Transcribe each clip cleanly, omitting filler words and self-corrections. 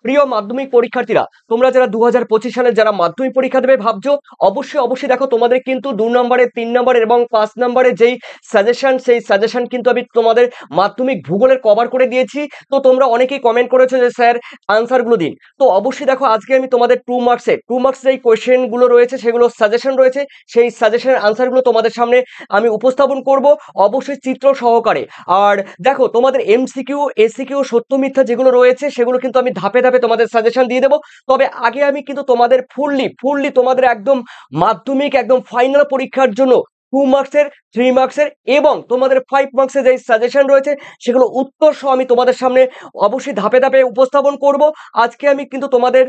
প্রিয় মাধ্যমিক পরীক্ষার্থীরা, তোমরা যারা 2025 সালে যারা মাধ্যমিক পরীক্ষা দেবে ভাবছো, অবশ্যই দেখো তোমাদের কিন্তু 2 নম্বরের, 3 নম্বরের এবং 5 নম্বরের যেই সাজেশন, সেই সাজেশন কিন্তু আমি তোমাদের মাধ্যমিক ভূগোলের কভার করে দিয়েছি। তো তোমরা অনেকেই কমেন্ট করেছো যে স্যার আনসারগুলো দিন। তো অবশ্যই দেখো আজকে আমি তোমাদের 2 মার্কসের এই কোয়েশ্চেনগুলো রয়েছে, সেগুলো সাজেশন রয়েছে, সেই সাজেশনের আনসারগুলো তোমাদের সামনে আমি উপস্থাপন করব, অবশ্যই চিত্র সহকারে। আর দেখো তোমাদের এমসিকিউ, এসিকিউ, সত্য মিথ্যা যেগুলো রয়েছে সেগুলো কিন্তু আমি ধাপে ধাপে তোমাদের সাজেশন দিয়ে দেবো। তবে আগে আমি কিন্তু তোমাদের ফুললি তোমাদের একদম মাধ্যমিক একদম ফাইনাল পরীক্ষার জন্য 2 মার্কসের, 3 মার্কসের এবং তোমাদের 5 মার্কসের যে সাজেশন রয়েছে সেগুলো উত্তর সহ আমি তোমাদের সামনে অবশ্যই ধাপে ধাপে উপস্থাপন করব। আজকে আমি কিন্তু তোমাদের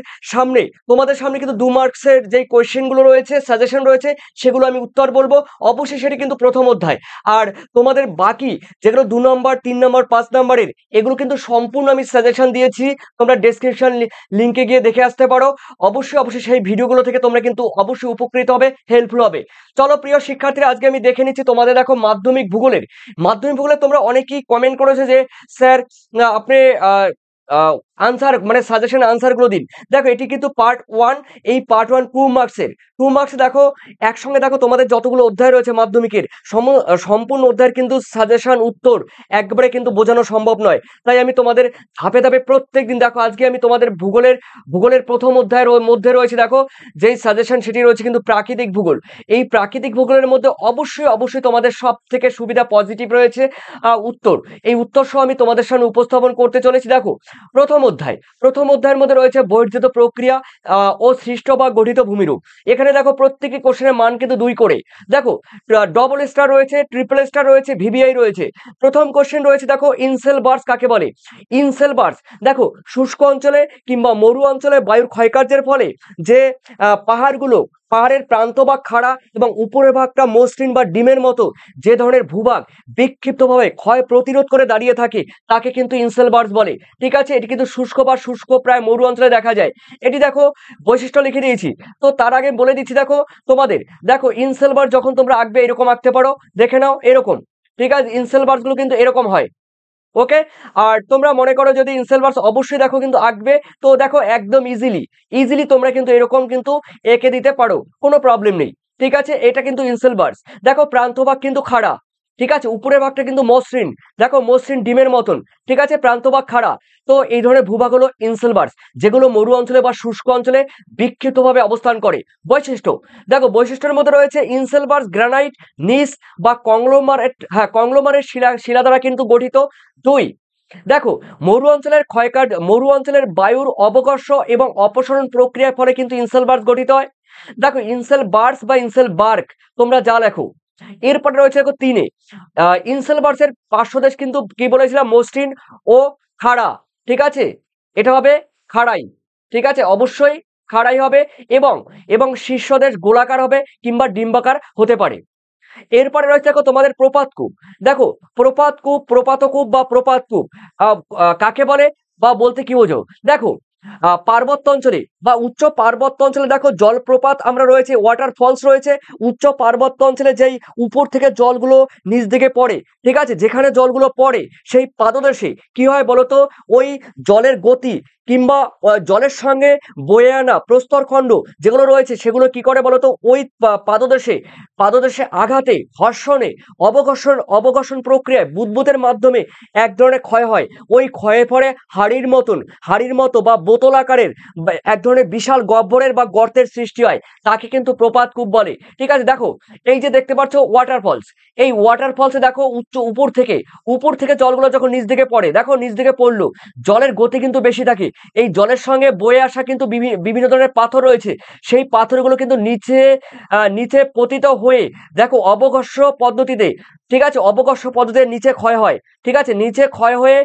সামনে কিন্তু 2 মার্কসের যে কোয়েশ্চেনগুলো রয়েছে, সাজেশন রয়েছে, সেগুলো আমি উত্তর বলবো। অবশ্যই সেটি কিন্তু প্রথম অধ্যায়। আর তোমাদের বাকি যেগুলো 2 নম্বর, 3 নম্বর, 5 নম্বরের, এগুলো কিন্তু সম্পূর্ণ আমি সাজেশন দিয়েছি। তোমরা ডেসক্রিপশন লিঙ্কে গিয়ে দেখে আসতে পারো। অবশ্যই সেই ভিডিওগুলো থেকে তোমরা কিন্তু অবশ্যই উপকৃত হবে, হেল্পফুল হবে। চলো প্রিয় শিক্ষার্থীরা, আজকে আমি দেখে নিচ্ছি তোমাদের দেখো মাধ্যমিক ভূগোলে তোমরা অনেকেই কমেন্ট করেছে যে স্যার আপনি আনসার মানে সাজেশন আনসারগুলো দিন। দেখো এটি কিন্তু পার্ট 1। এই পার্ট 1 2 মার্কস দেখো একসঙ্গে দেখো তোমাদের যতগুলো অধ্যায় রয়েছে মাধ্যমিকের সম্পূর্ণ অধ্যায়ের কিন্তু সাজেশন উত্তর একবারে কিন্তু বোঝানো সম্ভব নয়। তাই আমি তোমাদের ধাপে ধাপে প্রত্যেক দিন দেখো, আজকে আমি তোমাদের ভূগোলের প্রথম অধ্যায়ের মধ্যে রয়েছে দেখো যেই সাজেশন, সেটি রয়েছে কিন্তু প্রাকৃতিক ভূগোল। এই প্রাকৃতিক ভূগোলের মধ্যে অবশ্যই তোমাদের সব থেকে সুবিধা পজিটিভ রয়েছে উত্তর। এই উত্তর সহ আমি তোমাদের সামনে উপস্থাপন করতে চলেছি। দেখো প্রথম অধ্যায়ের মধ্যে রয়েছে বহির্জাত প্রক্রিয়া ও সৃষ্ট বা গঠিত ভূমিরূপ। এখানে দেখো প্রত্যেকটি কোশ্চেনের মান কিন্তু 2 করে। দেখো ডবল স্টার রয়েছে, ট্রিপল স্টার রয়েছে, ভিভিআই রয়েছে। প্রথম কোশ্চেন রয়েছে দেখো ইনসেলবার্স কাকে বলে। ইনসেলবার্স দেখো শুষ্ক অঞ্চলে কিংবা মরু অঞ্চলে বায়ুর ক্ষয়কার্যের ফলে যে পাহাড়ের প্রান্ত বা খাড়া এবং উপরের ভাগটা মসৃণ বা ডিমের মতো যে ধরনের ভূভাগ বিক্ষিপ্তভাবে ক্ষয় প্রতিরোধ করে দাঁড়িয়ে থাকে, তাকে কিন্তু ইনসেলবার্স বলে। ঠিক আছে, এটি কিন্তু শুষ্ক প্রায় মরু অঞ্চলে দেখা যায়। এটি দেখো বৈশিষ্ট্য লিখে দিয়েছি। তো তার আগে বলে দিচ্ছি, দেখো তোমাদের দেখো ইনসেলবার্স যখন তোমরা আঁকবে এরকম আঁকতে পারো, দেখে নাও এরকম। ঠিক আছে, ইনসেলবার্স গুলো কিন্তু এরকম হয়। ওকে, আর তোমরা মনে করো যদি ইনসেলবার্স অবশ্যই দেখো কিন্তু আঁকবে, তো দেখো একদম ইজিলি তোমরা কিন্তু এরকম কিন্তু এঁকে দিতে পারো, কোনো প্রবলেম নেই। ঠিক আছে, এটা কিন্তু ইনসেলবার্স। দেখো প্রান্তভাগ কিন্তু খাড়া। ঠিক আছে, উপরের ভাগটা কিন্তু মসৃণ, দেখো মসৃণ ডিমের মতন। ঠিক আছে, প্রান্তভাগ খাড়া। তো এই ধরনের ভূভাগ হলো ইনসেলবার্স, যেগুলো মরু অঞ্চলে বা শুষ্ক অঞ্চলে বিক্ষিপ্তভাবে অবস্থান করে। বৈশিষ্ট্য দেখো, বৈশিষ্ট্যের মধ্যে রয়েছে ইনসেলবার্স গ্রানাইট, নিস বা কংগ্লোমারেট শিলা দ্বারা কিন্তু গঠিত। 2, দেখো মরু অঞ্চলের বায়ুর অবকর্ষ এবং অপসরণ প্রক্রিয়ার ফলে কিন্তু ইনসেলবার্স গঠিত হয়। দেখো ইনসেলবার্স বা ইনসেলবার্গ তোমরা যা লেখো। এরপরে রয়েছে দেখো 3-এ ইনসেলবার্সের পার্শ্বদেশ কিন্তু কি বলেছিলাম, মসৃণ ও খাড়া। ঠিক আছে, এটা হবে খাড়াই। ঠিক আছে, অবশ্যই খাড়াই হবে। এবং এবং শীর্ষদেশ গোলাকার হবে কিংবা ডিম্বাকার হতে পারে। এরপরে রয়েছে দেখো তোমাদের প্রপাতকূপ। দেখো প্রপাতকূপ বা প্রপাতকূপ কাকে বলে বা বলতে কি বোঝো। দেখো পার্বত্য অঞ্চলে বা উচ্চ পার্বত্য অঞ্চলে দেখো জলপ্রপাত আমরা রয়েছে, ওয়াটারফলস রয়েছে। উচ্চ পার্বত্য অঞ্চলে যেই উপর থেকে জলগুলো নিচ দিকে পড়ে, ঠিক আছে, যেখানে জলগুলো পড়ে সেই পাদদেশে কি হয় বলতো, ওই জলের গতি কিংবা জলের সঙ্গে বয়ে আনা প্রস্তরখণ্ড যেগুলো রয়েছে সেগুলো কি করে বলতো, ওই পাদদেশে আঘাতে, ঘর্ষণে, অবঘর্ষণ প্রক্রিয়ায় বুদবুদের মাধ্যমে এক ধরনের ক্ষয় হয়। ওই ক্ষয়ের পরে হাড়ির মতো বা বোতল আকারের এক ধরনের বিশাল গহ্বরের বা গর্তের সৃষ্টি হয়, তাকে কিন্তু প্রপাতকূপ বলে। ঠিক আছে, দেখো এই যে দেখতে পাচ্ছ ওয়াটারফলস, এই ওয়াটারফলসে দেখো উপর থেকে জলগুলো যখন নিচ দিকে পড়ে, দেখো নিচ দিকে পড়লো, জলের গতি কিন্তু বেশি থাকে। এই জলের সঙ্গে বয়ে আসা কিন্তু বিভিন্ন ধরনের পাথর রয়েছে, সেই পাথরগুলো কিন্তু নিচে পতিত হয়ে দেখো অবকর্ষ পদ্ধতিতে নিচে ক্ষয় হয়। ঠিক আছে, নিচে ক্ষয় হয়ে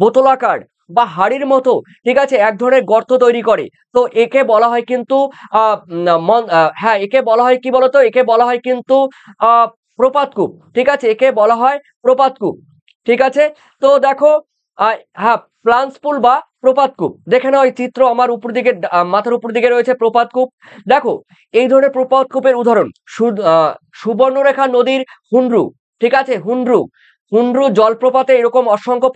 বোতলাকার বা হাড়ির মতো, ঠিক আছে, এক ধরনের গর্ত তৈরি করে। তো একে বলা হয় কিন্তু হ্যাঁ, একে বলা হয় কি বলতো, একে বলা হয় কিন্তু প্রপাতকূপ। ঠিক আছে, একে বলা হয় প্রপাতকূপ। ঠিক আছে, তো দেখো হ্যাঁ, প্লান্সপুল বা প্রপাতকূপ দেখে নাও, এই চিত্র আমার উপর দিকে মাথার উপর দিকে রয়েছে প্রপাতকূপ। দেখো এই ধরনের প্রপাতকূপের উদাহরণ সুবর্ণরেখা নদীর হুন্ড্রু। ঠিক আছে, হুন্ড্রু জলপ্রপাতে এরকম অসংখ্য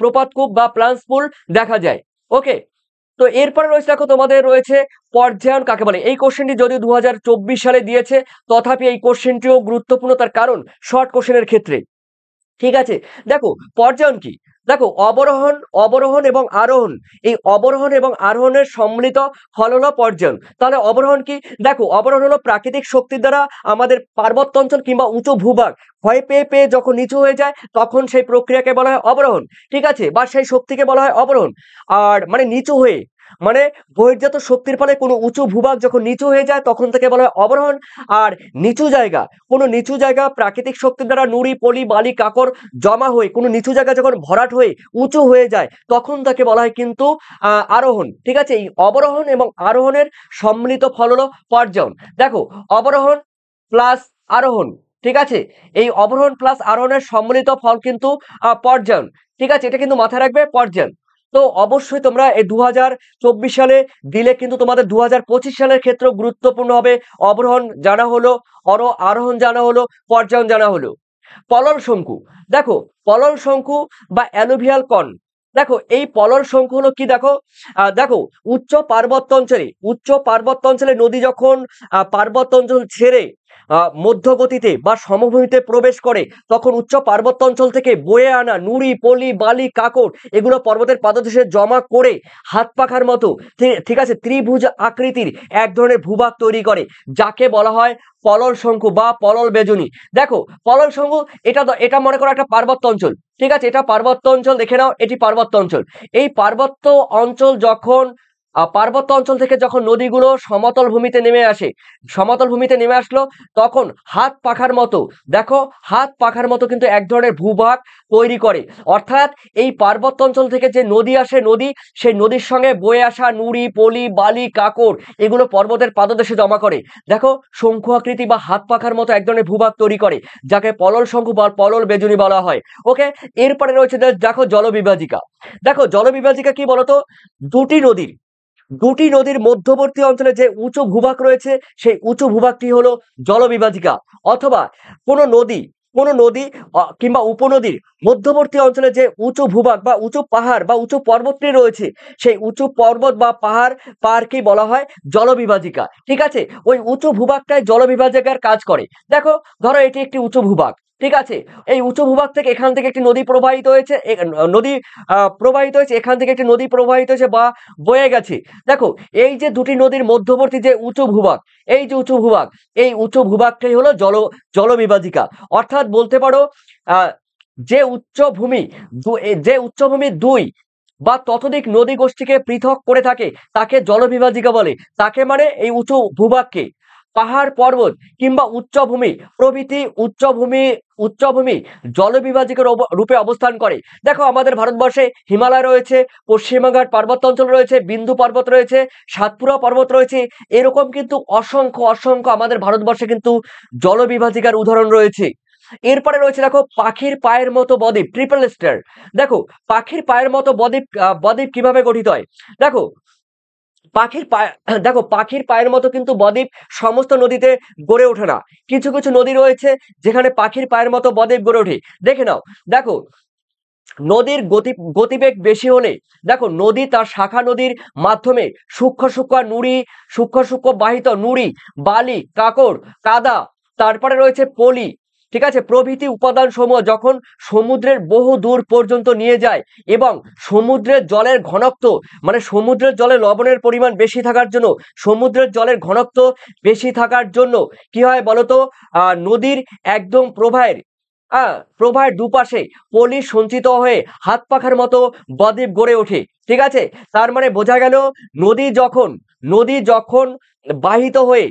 প্রপাতকূপ বা প্লান্সপুল দেখা যায়। ওকে, তো এরপরে রয়েছে দেখো তোমাদের রয়েছে পর্যায়ন কাকে বলে। এই কোশ্চেনটি যদিও 2024 সালে দিয়েছে, তথাপি এই কোশ্চেনটিও গুরুত্বপূর্ণ, তার কারণ শর্ট কোশ্চেনের ক্ষেত্রে। ঠিক আছে, দেখো পর্যায়ন কি, দেখো অবরোহণ, অবরোহণ এবং আরোহণ, এই অবরোহণ এবং আরোহণের সম্মিলিত ফল হলো পর্যায়ন। তাহলে অবরোহণ কি, দেখো অবরোহণ হলো প্রাকৃতিক শক্তির দ্বারা আমাদের পার্বত্য অঞ্চল কিংবা উঁচু ভূভাগ ভয় পেয়ে পেয়ে যখন নিচু হয়ে যায় তখন সেই প্রক্রিয়াকে বলা হয় অবরোহণ। ঠিক আছে, বা সেই শক্তিকে বলা হয় অবরোহণ। আর মানে নিচু হয়ে, মানে বহির্জাত শক্তির ফলে কোনো উঁচু ভূভাগ যখন নিচু হয়ে যায় তখন থেকে বলা হয় অবরোহণ। আর নিচু জায়গা, কোনো নিচু জায়গা প্রাকৃতিক শক্তির দ্বারা নুড়ি পলি বালি কাকর জমা হয়ে কোনো নিচু জায়গা যখন ভরাট হয়ে উঁচু হয়ে যায় তখন তাকে বলা হয় কিন্তু আরোহণ। ঠিক আছে, এই অবরোহণ এবং আরোহণের সম্মিলিত ফল হলো পর্যায়ন। দেখো অবরোহণ প্লাস আরোহণ, ঠিক আছে, এই অবরোহণ প্লাস আরোহণের সম্মিলিত ফল কিন্তু পর্যায়ন। ঠিক আছে, এটা কিন্তু মাথায় রাখবে, পর্যায়ন। তো অবশ্যই তোমরা এই 2024 সালে দিলে কিন্তু তোমাদের 2025 সালের ক্ষেত্রেও গুরুত্বপূর্ণ হবে। অবরোহণ জানা হলো, আরোহণ জানা হলো, পর্যায়ন জানা হলো। পলল শঙ্কু, দেখো পলল শঙ্কু বা অ্যালুভিয়াল কন, দেখো এই পলল শঙ্কু হলো কি, দেখো দেখো উচ্চ পার্বত্য অঞ্চলে নদী যখন পার্বত্য অঞ্চল ছেড়ে মধ্য গতিতে বা সমভূমিতে প্রবেশ করে তখন উচ্চ পার্বত্য অঞ্চল থেকে বয়ে আনা নুড়ি পলি বালি কাকড় এগুলো পর্বতের পাদদেশে জমা করে হাত পাখার মতো, ঠিক আছে, ত্রিভুজ আকৃতির এক ধরনের ভূভাগ তৈরি করে, যাকে বলা হয় পলল শঙ্কু বা পলল বেজনী। দেখো পলল শঙ্কু এটা মনে করো একটা পার্বত্য অঞ্চল। ঠিক আছে, এটা পার্বত্য অঞ্চল, দেখে নাও এটি পার্বত্য অঞ্চল। এই পার্বত্য অঞ্চল যখন পার্বত্য অঞ্চল থেকে যখন নদীগুলো সমতল ভূমিতে নেমে আসে, সমতল ভূমিতে নেমে আসলো তখন হাত পাখার মতো, দেখো হাত পাখার মতো কিন্তু এক ধরনের ভূভাগ তৈরি করে। অর্থাৎ এই পার্বত্য অঞ্চল থেকে যে নদী আসে, সেই নদীর সঙ্গে বয়ে আসা নুড়ি পলি বালি কাকড় এগুলো পর্বতের পাদদেশে জমা করে, দেখো শঙ্কু আকৃতি বা হাত পাখার মতো এক ধরনের ভূভাগ তৈরি করে, যাকে পলল শঙ্কু বা পলল বেজনী বলা হয়। ওকে, এরপরে রয়েছে দেখো জলবিভাজিকা। দেখো জলবিভাজিকা কি বলতো, দুটি নদীর মধ্যবর্তী অঞ্চলে যে উঁচু ভূভাগ রয়েছে সেই উঁচু ভূভাগটি হলো জলবিভাজিকা। অথবা কোনো নদী কিংবা উপনদীর মধ্যবর্তী অঞ্চলে যে উঁচু ভূভাগ বা উঁচু পাহাড় বা উঁচু পর্বতটি রয়েছে সেই উঁচু পর্বত বা পাহাড়কেই বলা হয় জলবিভাজিকা। ঠিক আছে, ওই উঁচু ভূভাগটাই জলবিভাজিকার কাজ করে। দেখো ধরো এটি একটি উঁচু ভূভাগ, ঠিক আছে, এই উঁচু ভূভাগ থেকে এখান থেকে একটি নদী প্রবাহিত হয়েছে, এখান থেকে একটি নদী প্রবাহিত হয়েছে বা বয়ে গেছে। দেখো এই যে দুটি নদীর মধ্যবর্তী যে উঁচু ভূভাগ, এই উঁচু ভূভাগটাই হলো জলবিভাজিকা। অর্থাৎ বলতে পারো যে উচ্চভূমি দুই বা ততোধিক নদী গোষ্ঠীকে পৃথক করে থাকে তাকে জলবিভাজিকা বলে। তাকে মানে এই উঁচু ভূভাগকে পাহাড় পর্বত কিংবা উচ্চভূমি প্রভৃতি উচ্চভূমি জলবিভাজিকার রূপে অবস্থান করে। দেখো আমাদের ভারতবর্ষে হিমালয় রয়েছে, পশ্চিমবঙ্গের পার্বত্য অঞ্চল রয়েছে, বিন্দু পর্বত রয়েছে, সাতপুরা পর্বত রয়েছে, এরকম কিন্তু অসংখ্য আমাদের ভারতবর্ষে কিন্তু জলবিভাজিকার উদাহরণ রয়েছে। এরপরে রয়েছে দেখো পাখির পায়ের মতো বদ্বীপ, ট্রিপল স্টার। দেখো পাখির পায়ের মতো বদ্বীপ কিভাবে গঠিত হয়, দেখো পাখির পায়ের মতো কিন্তু বদ্বীপ সমস্ত নদীতে গড়ে ওঠে না। কিছু কিছু নদী রয়েছে যেখানে পাখির পায়ের মতো বদ্বীপ গড়ে ওঠে। দেখে নাও, দেখো নদীর গতিবেগ বেশি হলে, দেখো নদী তার শাখা নদীর মাধ্যমে সূক্ষ্ম বাহিত নুড়ি বালি কাকড় কাদা, তারপরে রয়েছে পলি, ঠিক আছে, প্রভৃতি উপাদান সমূহ যখন সমুদ্রের বহু দূর পর্যন্ত নিয়ে যায় এবং সমুদ্রের জলের ঘনত্ব, মানে সমুদ্রের জলে লবণের পরিমাণ বেশি থাকার জন্য, সমুদ্রের জলের ঘনত্ব বেশি থাকার জন্য কি হয় বলতো, নদীর একদম প্রবাহের দুপাশে পলি সঞ্চিত হয়ে হাত পাখার মতো বদ্বীপ গড়ে ওঠে। ঠিক আছে, তার মানে বোঝা গেল নদী যখন বাহিত হয়ে,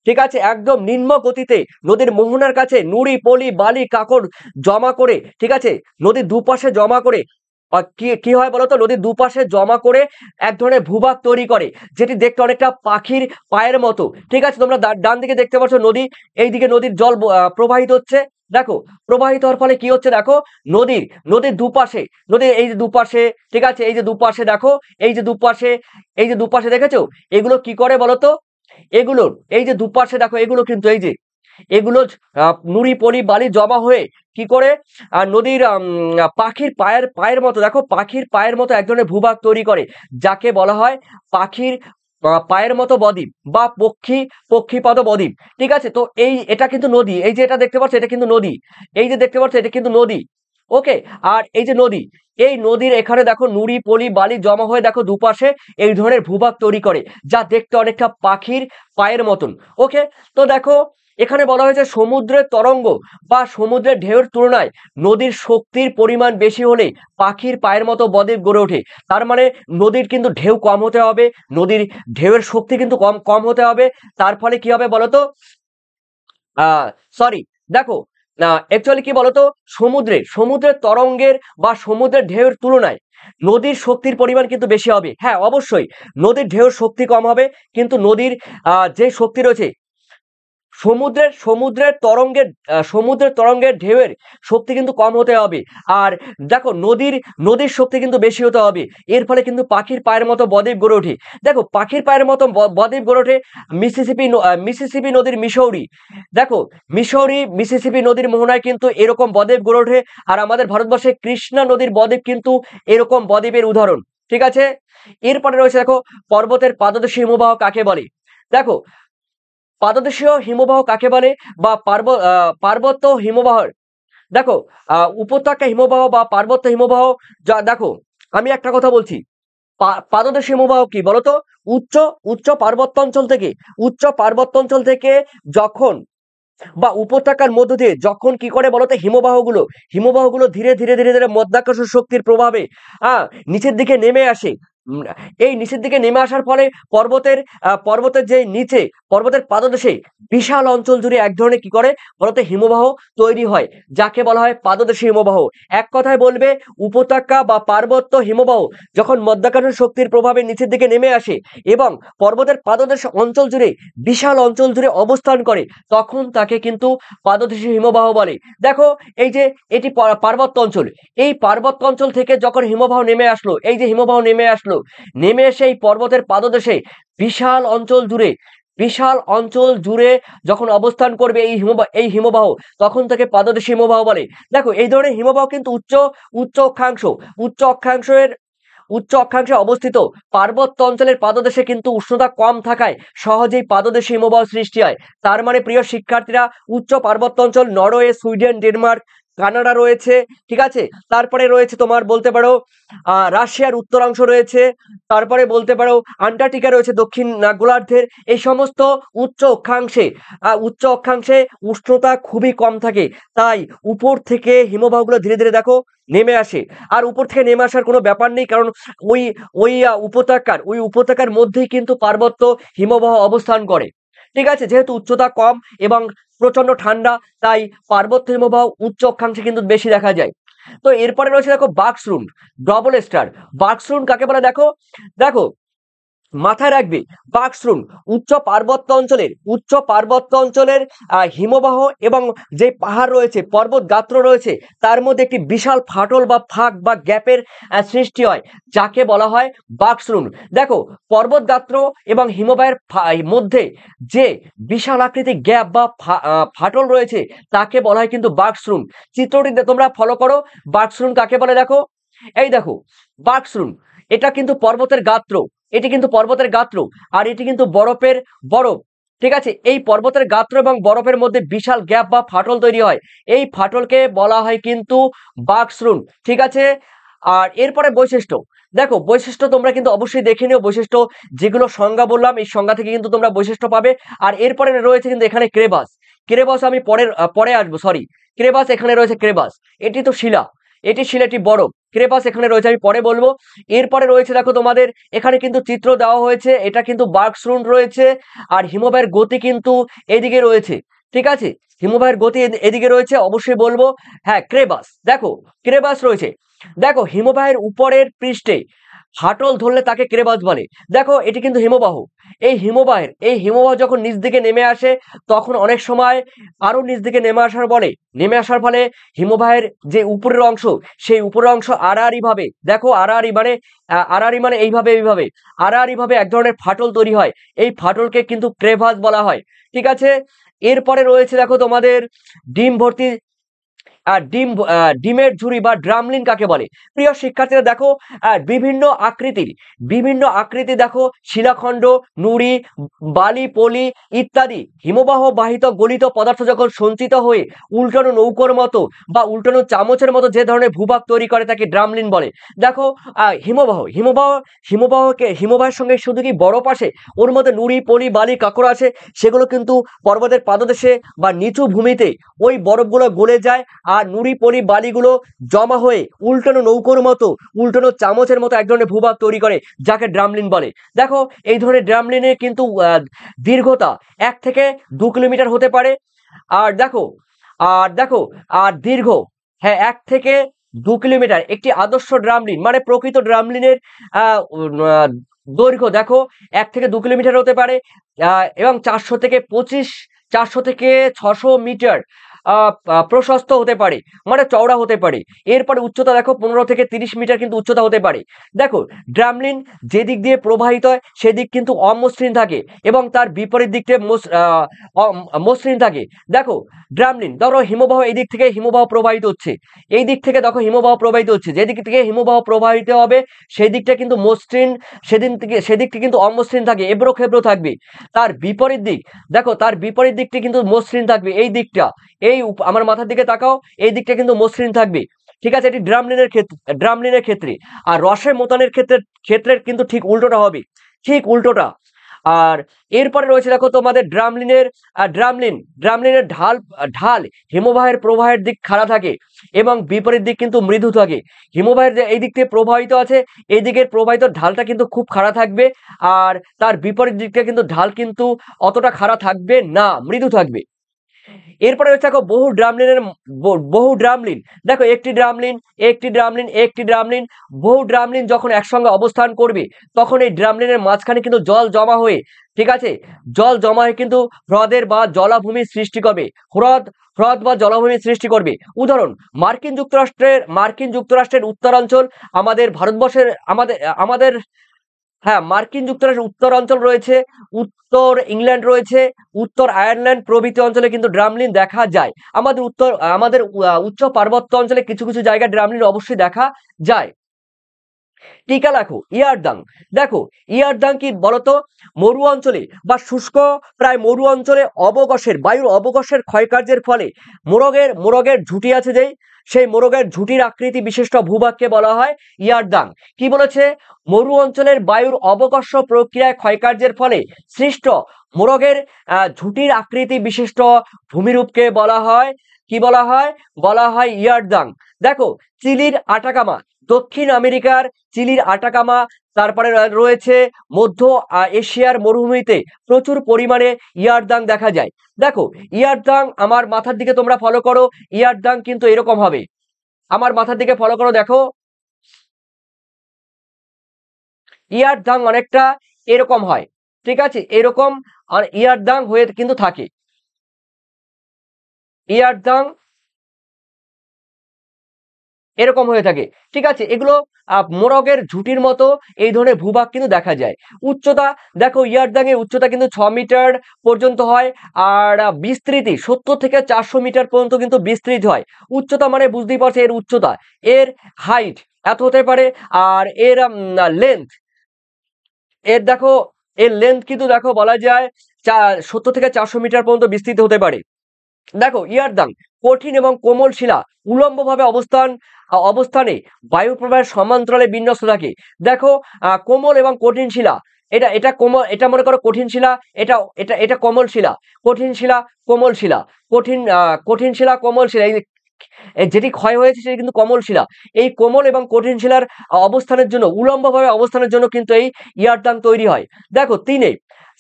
ঠিক আছে, একদম নিম্ন গতিতে নদীর মোহনার কাছে নুড়ি পলি বালি কাকড় জমা করে, ঠিক আছে, নদীর দুপাশে জমা করে কি হয় বলতো, নদীর দুপাশে জমা করে এক ধরনের ভূভাগ তৈরি করে, যেটি দেখতে অনেকটা পাখির পায়ের মতো। ঠিক আছে, তোমরা ডান দিকে দেখতে পাচ্ছ নদী, এইদিকে নদীর জল প্রবাহিত হচ্ছে। দেখো প্রবাহিত হওয়ার ফলে কি হচ্ছে, দেখো নদীর দুপাশে, এই যে দুপাশে, ঠিক আছে, এই যে দুপাশে দেখো, এই যে দুপাশে দেখেছো, এগুলো কি করে বলতো, এই যে দুপাশে দেখো, এগুলো কিন্তু এগুলো নুড়ি পলি বালি জমা হয়ে কি করে নদীর পাখির পায়ের মতো, দেখো পাখির পায়ের মতো এক ধরনের ভূভাগ তৈরি করে, যাকে বলা হয় পাখির পায়ের মতো বদ্বীপ বা পক্ষীপদ বদ্বীপ। ঠিক আছে, তো এটা কিন্তু নদী, এই যে এটা দেখতে পাচ্ছ এটা কিন্তু নদী, এই যে দেখতে পাচ্ছ এটা কিন্তু নদী। ওকে, আর এই যে নদী, এই নদীর এখানে দেখো নুড়ি পলি বালি জমা হয়ে দেখো দুপাশে এই ধরনের ভূভাগ তৈরি করে, যা দেখতে অনেকটা পাখির পায়ের মতন। ওকে, তো দেখো এখানে বলা হয়েছে সমুদ্রের তরঙ্গ বা সমুদ্রের ঢেউয়ের তুলনায় নদীর শক্তির পরিমাণ বেশি হলে পাখির পায়ের মতো বদ্বীপ গড়ে ওঠে। তার মানে নদীর কিন্তু ঢেউ কম হতে হবে, নদীর ঢেউয়ের শক্তি কিন্তু কম কম হতে হবে। তার ফলে কি হবে বলতো, সরি, দেখো অ্যাকচুয়ালি কি বলতো, সমুদ্রের তরঙ্গের বা সমুদ্রের ঢেউয়ের তুলনায় নদীর শক্তির পরিমাণ কিন্তু বেশি হবে। হ্যাঁ অবশ্যই নদীর ঢেউর শক্তি কম হবে, কিন্তু নদীর যে শক্তি রয়েছে সমুদ্রের তরঙ্গের ঢেউয়ের শক্তি কিন্তু কম হতে হবে। আর দেখো নদীর শক্তি কিন্তু বেশি হতে হবে। এর ফলে কিন্তু পাখির পায়ের মতো বদ্বীপ গড়ে ওঠে। দেখো পাখির পায়ের মতো বদ্বীপ গড়ে ওঠে মিসিসিপি নদীর মিসৌরি। দেখো মিসিসিপি নদীর মোহনায় কিন্তু এরকম বদ্বীপ গড়ে ওঠে। আর আমাদের ভারতবর্ষে কৃষ্ণা নদীর বদ্বীপ কিন্তু এরকম বদ্বীপের উদাহরণ। ঠিক আছে, এরপরে রয়েছে দেখো পর্বতের পাদদেশে হিমবাহ কাকে বলে। দেখো পাদদেশীয় হিমবাহ কাকে বলে বা পার্বত্য হিমবাহ, দেখো উপত্যকা হিমবাহ বা পার্বত্য হিমবাহ, যা দেখো আমি একটা কথা বলছি, পাদদেশীয় হিমবাহ কি বলতো, উচ্চ উচ্চ পার্বত্য অঞ্চল থেকে যখন বা উপত্যকার মধ্য দিয়ে যখন কি করে বলতো হিমবাহগুলো ধীরে ধীরে ধীরে ধীরে মধ্যাকর্ষণ শক্তির প্রভাবে আহ নিচের দিকে নেমে আসে। এই নিচের দিকে নেমে আসার ফলে পর্বতের যে নিচে পর্বতের পাদদেশে বিশাল অঞ্চল জুড়ে এক ধরনের কি করে বলতো হিমবাহ তৈরি হয়, যাকে বলা হয় পাদদেশী হিমবাহ। এক কথায় বলবে উপত্যকা বা পার্বত্য হিমবাহ যখন মধ্যাকর্ষণ শক্তির প্রভাবে নিচের দিকে নেমে আসে এবং পর্বতের পাদদেশ অঞ্চল জুড়ে বিশাল অঞ্চল জুড়ে অবস্থান করে, তখন তাকে কিন্তু পাদদেশী হিমবাহ বলে। দেখো এই যে এটি পার্বত্য অঞ্চল, এই পার্বত্য অঞ্চল থেকে যখন হিমবাহ নেমে আসলো, এই যে হিমবাহ নেমে এসে এই পর্বতের পাদদেশে বিশাল অঞ্চল জুড়ে যখন অবস্থান করবে এই হিমবাহ, তখন থেকে পাদদেশী হিমবাহ বলে। দেখো এই ধরনের হিমবাহ কিন্তু উচ্চ অক্ষাংশ উচ্চ অক্ষাংশের উচ্চ অক্ষাংশে অবস্থিত পার্বত্য অঞ্চলের পাদদেশে কিন্তু উষ্ণতা কম থাকায় সহজেই পাদদেশী হিমবাহ সৃষ্টি হয়। তার মানে প্রিয় শিক্ষার্থীরা, উচ্চ পার্বত্য অঞ্চল নরওয়ে, সুইডেন, ডেনমার্ক, কানাডা রয়েছে। ঠিক আছে, তারপরে রয়েছে তোমার বলতে পারো রাশিয়ার উত্তরাংশ রয়েছে, তারপরে বলতে পারো আন্টার্কটিকা রয়েছে দক্ষিণ গোলার্ধের। এই সমস্ত উচ্চ অক্ষাংশে উষ্ণতা খুবই কম থাকে, তাই উপর থেকে হিমবাহগুলো ধীরে ধীরে দেখো নেমে আসে। আর উপর থেকে নেমে আসার কোনো ব্যাপার নেই, কারণ ওই ওই উপত্যকার মধ্যেই কিন্তু পার্বত্য হিমবাহ অবস্থান করে। ঠিক আছে, যেহেতু উচ্চতা কম এবং প্রচন্ড ঠান্ডা, তাই পার্বত্য হিমবাহ উচ্চ অক্ষাংশে কিন্তু বেশি দেখা যায়। তো এরপরে রয়েছে দেখো বাকসরুন্ড, ডবল স্টার। বাকসরুন্ড কাকে বলে দেখো, দেখো মাথায় রাখবে বাকসরুন্ড উচ্চ পার্বত্য অঞ্চলের হিমবাহ এবং যে পাহাড় রয়েছে, পর্বত গাত্র রয়েছে, তার মধ্যে একটি বিশাল ফাটল বা ফাঁক বা গ্যাপের সৃষ্টি হয়, যাকে বলা হয় বাকসরুন্ড। দেখো পর্বত গাত্র এবং হিমবাহের মধ্যে যে বিশাল আকৃতির গ্যাপ বা ফাটল রয়েছে, তাকে বলা হয় কিন্তু বাকসরুন্ড। চিত্রটি তোমরা ফলো করো, বাকসরুন্ড কাকে বলে দেখো, এই দেখো বাকসরুন্ড, এটা কিন্তু পর্বতের গাত্র, আর এটি কিন্তু বরফ। ঠিক আছে, এই পর্বতের গাত্র এবং বরফের মধ্যে বিশাল গ্যাপ বা ফাটল তৈরি হয়, এই ফাটলকে বলা হয় কিন্তু বাকসরুন্ড। ঠিক আছে, আর এরপরে বৈশিষ্ট্য, দেখো বৈশিষ্ট্য তোমরা কিন্তু অবশ্যই দেখে নিও, বৈশিষ্ট্য যেগুলো সংজ্ঞা বললাম এই সংজ্ঞা থেকে কিন্তু তোমরা বৈশিষ্ট্য পাবে। আর এরপরে রয়েছে কিন্তু এখানে ক্রেবাস আমি পরে আসবো, সরি, এখানে রয়েছে ক্রেবাস, এটি তো শিলা, এটি বরফ, ক্রেপাস এখানে রয়েছে, আমি পরে বলবো। এরপরে রয়েছে দেখো তোমাদের এখানে কিন্তু চিত্র দেওয়া হয়েছে, এটা কিন্তু বাকসরুন্ড রয়েছে, আর হিমবাহের গতি কিন্তু এদিকে রয়েছে। ঠিক আছে, হিমবাহের গতি এদিকে রয়েছে, অবশ্যই বলবো। হ্যাঁ ক্রেবাস রয়েছে। দেখো হিমবাহের উপরের পৃষ্ঠে ফাটল ধরলে তাকে ক্রেবাস বলে। দেখো এটি কিন্তু হিমবাহ, এই হিমবাহ যখন নিচ দিকে নেমে আসে, তখন অনেক সময় আরো নিচ দিকে নেমে আসার ফলে হিমবাহের যে উপরের অংশ, সেই উপরের অংশ আড়াআড়ি ভাবে, দেখো আড়াআড়ি মানে এইভাবে আড়াআড়ি ভাবে এক ধরনের ফাটল তৈরি হয়, এই ফাটলকে কিন্তু ক্রেভাস বলা হয়। ঠিক আছে, এরপরে রয়েছে দেখো তোমাদের ডিম ভর্তি ডিমের ঝুড়ি বা ড্রামলিন কাকে বলে? প্রিয় শিক্ষার্থীরা দেখো, বিভিন্ন আকৃতি দেখো, শিলাখণ্ড, নুড়ি, বালি, পলি ইত্যাদি হিমবাহ বাহিত গলিত পদার্থ যখন সঞ্চিত হয়ে উল্টানো নৌকোর মতো বা উল্টানো চামচের মতো যে ধরনের ভূভাগ তৈরি করে তাকে ড্রামলিন বলে। দেখো হিমবাহের সঙ্গে শুধু কি বরফ আসে, ওর মধ্যে নুড়ি, পলি, বালি, কাঁকড় আছে, সেগুলো কিন্তু পর্বতের পাদদেশে বা নিচু ভূমিতে ওই বরফগুলো গলে যায়, আর নুড়ি, পলি, বালিগুলো জমা হয়ে উল্টানো নৌকোর মতো, উল্টানো চামচের মতো এক ধরনের ভূভাগ তৈরি করে, যাকে ড্রামলিন বলে। দেখো এই ধরনের ড্রামলিনের কিন্তু দীর্ঘতা 1 থেকে 2 কিলোমিটার হতে পারে। আর দীর্ঘ, হ্যাঁ, 1 থেকে 2 কিলোমিটার। একটি আদর্শ ড্রামলিন মানে প্রকৃত ড্রামলিনের দৈর্ঘ্য দেখো 1 থেকে 2 কিলোমিটার হতে পারে, এবং 400 থেকে 600 মিটার প্রশস্ত হতে পারে, মানে চওড়া হতে পারে। এরপরে উচ্চতা দেখো 15 থেকে 30 মিটার কিন্তু উচ্চতা হতে পারে। দেখো ড্রামলিন যেদিক দিয়ে প্রবাহিত হয় সেদিক কিন্তু অমসৃণ থাকে এবং তার বিপরীত দিকটা মসৃণ থাকে। দেখো ড্রামলিন, ধরো হিমবাহ, এই দিক থেকে হিমবাহ প্রবাহিত হচ্ছে, এই দিক থেকে দেখো হিমবাহ প্রবাহিত হচ্ছে, যেদিক থেকে হিমবাহ প্রবাহিত হবে সেই দিকটা কিন্তু মসৃণ, সেদিকটা কিন্তু অমসৃণ থাকে, এবড়ো খেবড়ো থাকবে। তার বিপরীত দিক দেখো, তার বিপরীত দিকটি কিন্তু মসৃণ থাকবে, এই দিকটা, আমার মাথার দিকে তাকাও, এই দিকটা কিন্তু মসৃণ থাকবে। ঠিক আছে, এটি ড্রামলিনের ক্ষেত্রে। আর রসে মোতানের ক্ষেত্রে কিন্তু ঠিক উল্টোটা হবে, ঠিক উল্টোটা। আর এরপরে রয়েছে দেখো তোমাদের ড্রামলিনের ঢাল হিমবাহের প্রবাহের দিক খাড়া থাকে এবং বিপরীত দিক কিন্তু মৃদু থাকে। হিমবাহের যে এই দিক থেকে প্রবাহিত আছে, এই দিকের প্রবাহিত ঢালটা কিন্তু খুব খাড়া থাকবে, আর তার বিপরীত দিকটা কিন্তু ঢাল কিন্তু অতটা খাড়া থাকবে না, মৃদু থাকবে। এরপরে হচ্ছে দেখো বহু ড্রামলিন। দেখো একটি ড্রামলিন বহু ড্রামলিন যখন একসঙ্গে অবস্থান করবে তখন এই ড্রামলিনের মাঝখানে কিন্তু জল জমা হয়ে, ঠিক আছে, জল জমা হয়ে কিন্তু হ্রদের বা জলাভূমির সৃষ্টি করবে, হ্রদ বা জলাভূমির সৃষ্টি করবে। উদাহরণ, মার্কিন যুক্তরাষ্ট্রের উত্তরাঞ্চল, আমাদের ভারতবর্ষের আমাদের হ্যাঁ, মার্কিন যুক্তরাষ্ট্রের উত্তর অঞ্চল রয়েছে, উত্তর ইংল্যান্ড রয়েছে, উত্তর আয়ারল্যান্ড প্রভৃতি অঞ্চলে কিন্তু ড্রামলিন দেখা যায়। আমাদের উচ্চ পার্বত্য অঞ্চলে কিছু কিছু জায়গায় ড্রামলিন অবশ্যই দেখা যায়। টিকা লেখো ইয়ারদাং। দেখো ইয়ারদাং কি বলতো? মরু অঞ্চলে বা শুষ্ক প্রায় মরু অঞ্চলে বায়ুর অবকাশের ক্ষয়কার্যের ফলে মোরগের ঝুঁটি আছে, সেই মোরগের ঝুঁটির আকৃতি বিশিষ্ট ভূভাগকে বলা হয় ইয়ারদাং। কি বলেছে? মরু অঞ্চলের বায়ুর অবকর্ষ প্রক্রিয়ায় ক্ষয়কার্যের ফলে সৃষ্ট মোরগের ঝুঁটির আকৃতি বিশিষ্ট ভূমিরূপকে বলা হয়, কি বলা হয়? বলা হয় ইয়ারদাং। দেখো চিলির আটাকামা, দক্ষিণ আমেরিকার চিলির আটাকামা, তারপরে রয়েছে মধ্য এশিয়ার মরুভূমিতে প্রচুর পরিমাণে ইয়ারদাং দেখা যায়। দেখো ইয়ারদাং, আমার মাথার দিকে তোমরা ফলো করো, ইয়ারদাং কিন্তু এরকম হবে, আমার মাথার দিকে ফলো করো। দেখো ইয়ারদাং অনেকটা এরকম হয়, ঠিক আছে, এরকম আর ইয়ারদাং হয়ে কিন্তু থাকে, ইয়ারদাং এরকম হয়ে থাকে, ঠিক আছে। এগুলো মোরগের ঝুঁটির মতো এই ধরনের ভূভাগ কিন্তু দেখা যায়। উচ্চতা দেখো, ইয়ারদাং এর উচ্চতা কিন্তু 6 মিটার পর্যন্ত হয়, আর বিস্তৃতি 70 থেকে 400 মিটার পর্যন্ত কিন্তু বিস্তৃত হয়। উচ্চতা মানে বুঝতেই পারছো এর উচ্চতা, এর হাইট এত হতে পারে, আর এর লেন্থ, দেখো এর লেন্থ কিন্তু দেখো বলা যায় 70 থেকে 400 মিটার পর্যন্ত বিস্তৃত হতে পারে। দেখো ইয়ারদাং কঠিন এবং কোমল শিলা উলম্বভাবে অবস্থানে বায়ু প্রবাহের সমান্তরালে বিন্যস্ত থাকে। দেখো কোমল এবং কঠিন শিলা, এটা মনে করো কঠিন শিলা, এটা কোমল শিলা, কঠিন শিলা, কোমল শিলা, কঠিন শিলা, কোমল শিলা, যেটি ক্ষয় হয়েছে সেটি কিন্তু কোমল শিলা। এই কোমল এবং কঠিন শিলার অবস্থানের জন্য, উলম্বভাবে অবস্থানের জন্য কিন্তু এই ইয়ারদাং তৈরি হয়। দেখো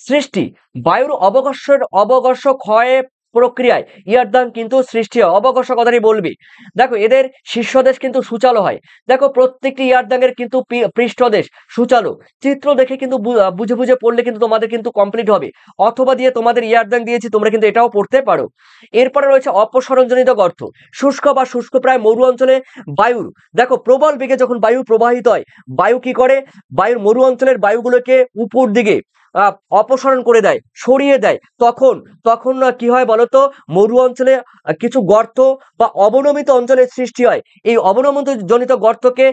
সৃষ্টি বায়ুর অবকর্ষ ক্ষয় প্রক্রিয়ায় ইয়ারদাং কিন্তু সৃষ্টি হয়, অবকর্ষ কথাটি বলবি। দেখো এদের শীর্ষদেশ কিন্তু সূচালো হয়। দেখো প্রত্যেকটি ইয়ারদাং এর কিন্তু পৃষ্ঠদেশ সূচালো। চিত্র দেখে কিন্তু বুঝে বুঝে পড়লে কিন্তু তোমাদের কিন্তু কমপ্লিট হবে, অথবা দিয়ে তোমাদের ইয়ারদাং দিয়েছি, তোমরা কিন্তু এটাও পড়তে পারো। এরপরে রয়েছে অপসরণজনিত গর্ত। শুষ্ক প্রায় মরু অঞ্চলে বায়ুর, দেখো প্রবল বেগে যখন বায়ু প্রবাহিত হয়, বায়ু কি করে? বায়ুর মরু অঞ্চলের বায়ুগুলোকে উপর দিকে অপসারণ করে দেয়, সরিয়ে দেয়, তখন তখন কি হয় বলতো, মরু অঞ্চলে কিছু গর্ত বা অবনমিত অঞ্চলের সৃষ্টি হয়। এই অবনমিত জনিত গর্তকে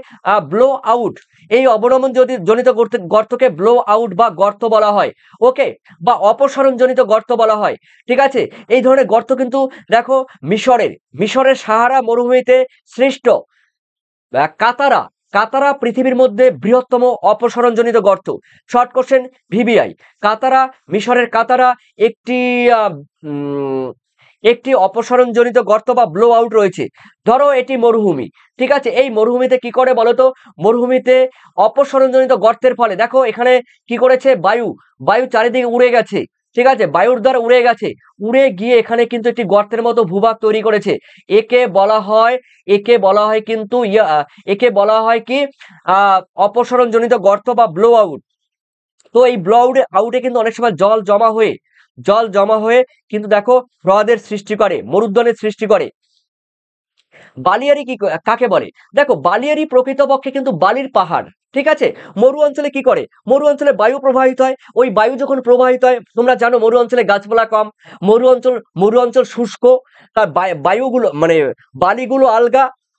ব্লো আউট, এই অবনমন জনিত গর্তকে ব্লো আউট বা গর্ত বলা হয়। ওকে, বা অপসারণ জনিত গর্ত বলা হয়। ঠিক আছে, এই ধরনের গর্ত কিন্তু দেখো মিশরের সাহারা মরুভূমিতে সৃষ্ট কাতারা কাতারা পৃথিবীর মধ্যে বৃহত্তম অপসারণজনিত গর্ত। Short question, VBI. কাতারা, মিশরের কাতারা একটি একটি অপসারণজনিত গর্ত বা ব্লো আউট রয়েছে। ধরো এটি মরুভূমি, ঠিক আছে, এই মরুভূমিতে কি করে বলতো, মরুভূমিতে অপসারণজনিত গর্তের ফলে দেখো এখানে কি করেছে, বায়ু চারিদিকে উড়ে গেছে। ঠিক আছে, বায়ুর দ্বারা উড়ে গেছে, উড়ে গিয়ে এখানে কিন্তু একটি গর্তের মতো ভূভাগ তৈরি করেছে। একে বলা হয় কিন্তু একে বলা হয় কি, অপসারণজনিত গর্ত বা ব্লো আউট। তো এই ব্লো আউটে কিন্তু অনেক সময় জল জমা হয়ে কিন্তু দেখো হ্রদের সৃষ্টি করে, মরুদ্যানের সৃষ্টি করে। বালিয়ারি কাকে বলে? দেখো বালিয়ারি প্রকৃতপক্ষে কিন্তু বালির পাহাড়। ঠিক আছে, মরু অঞ্চলে কি করে, মরু অঞ্চলে বায়ু প্রবাহিত হয়, ওই বায়ু যখন প্রবাহিত হয়, তোমরা জানো মরু অঞ্চলে গাছপালা কম, মরু অঞ্চল শুষ্ক, তার বায়ুগুলো মানে বালিগুলো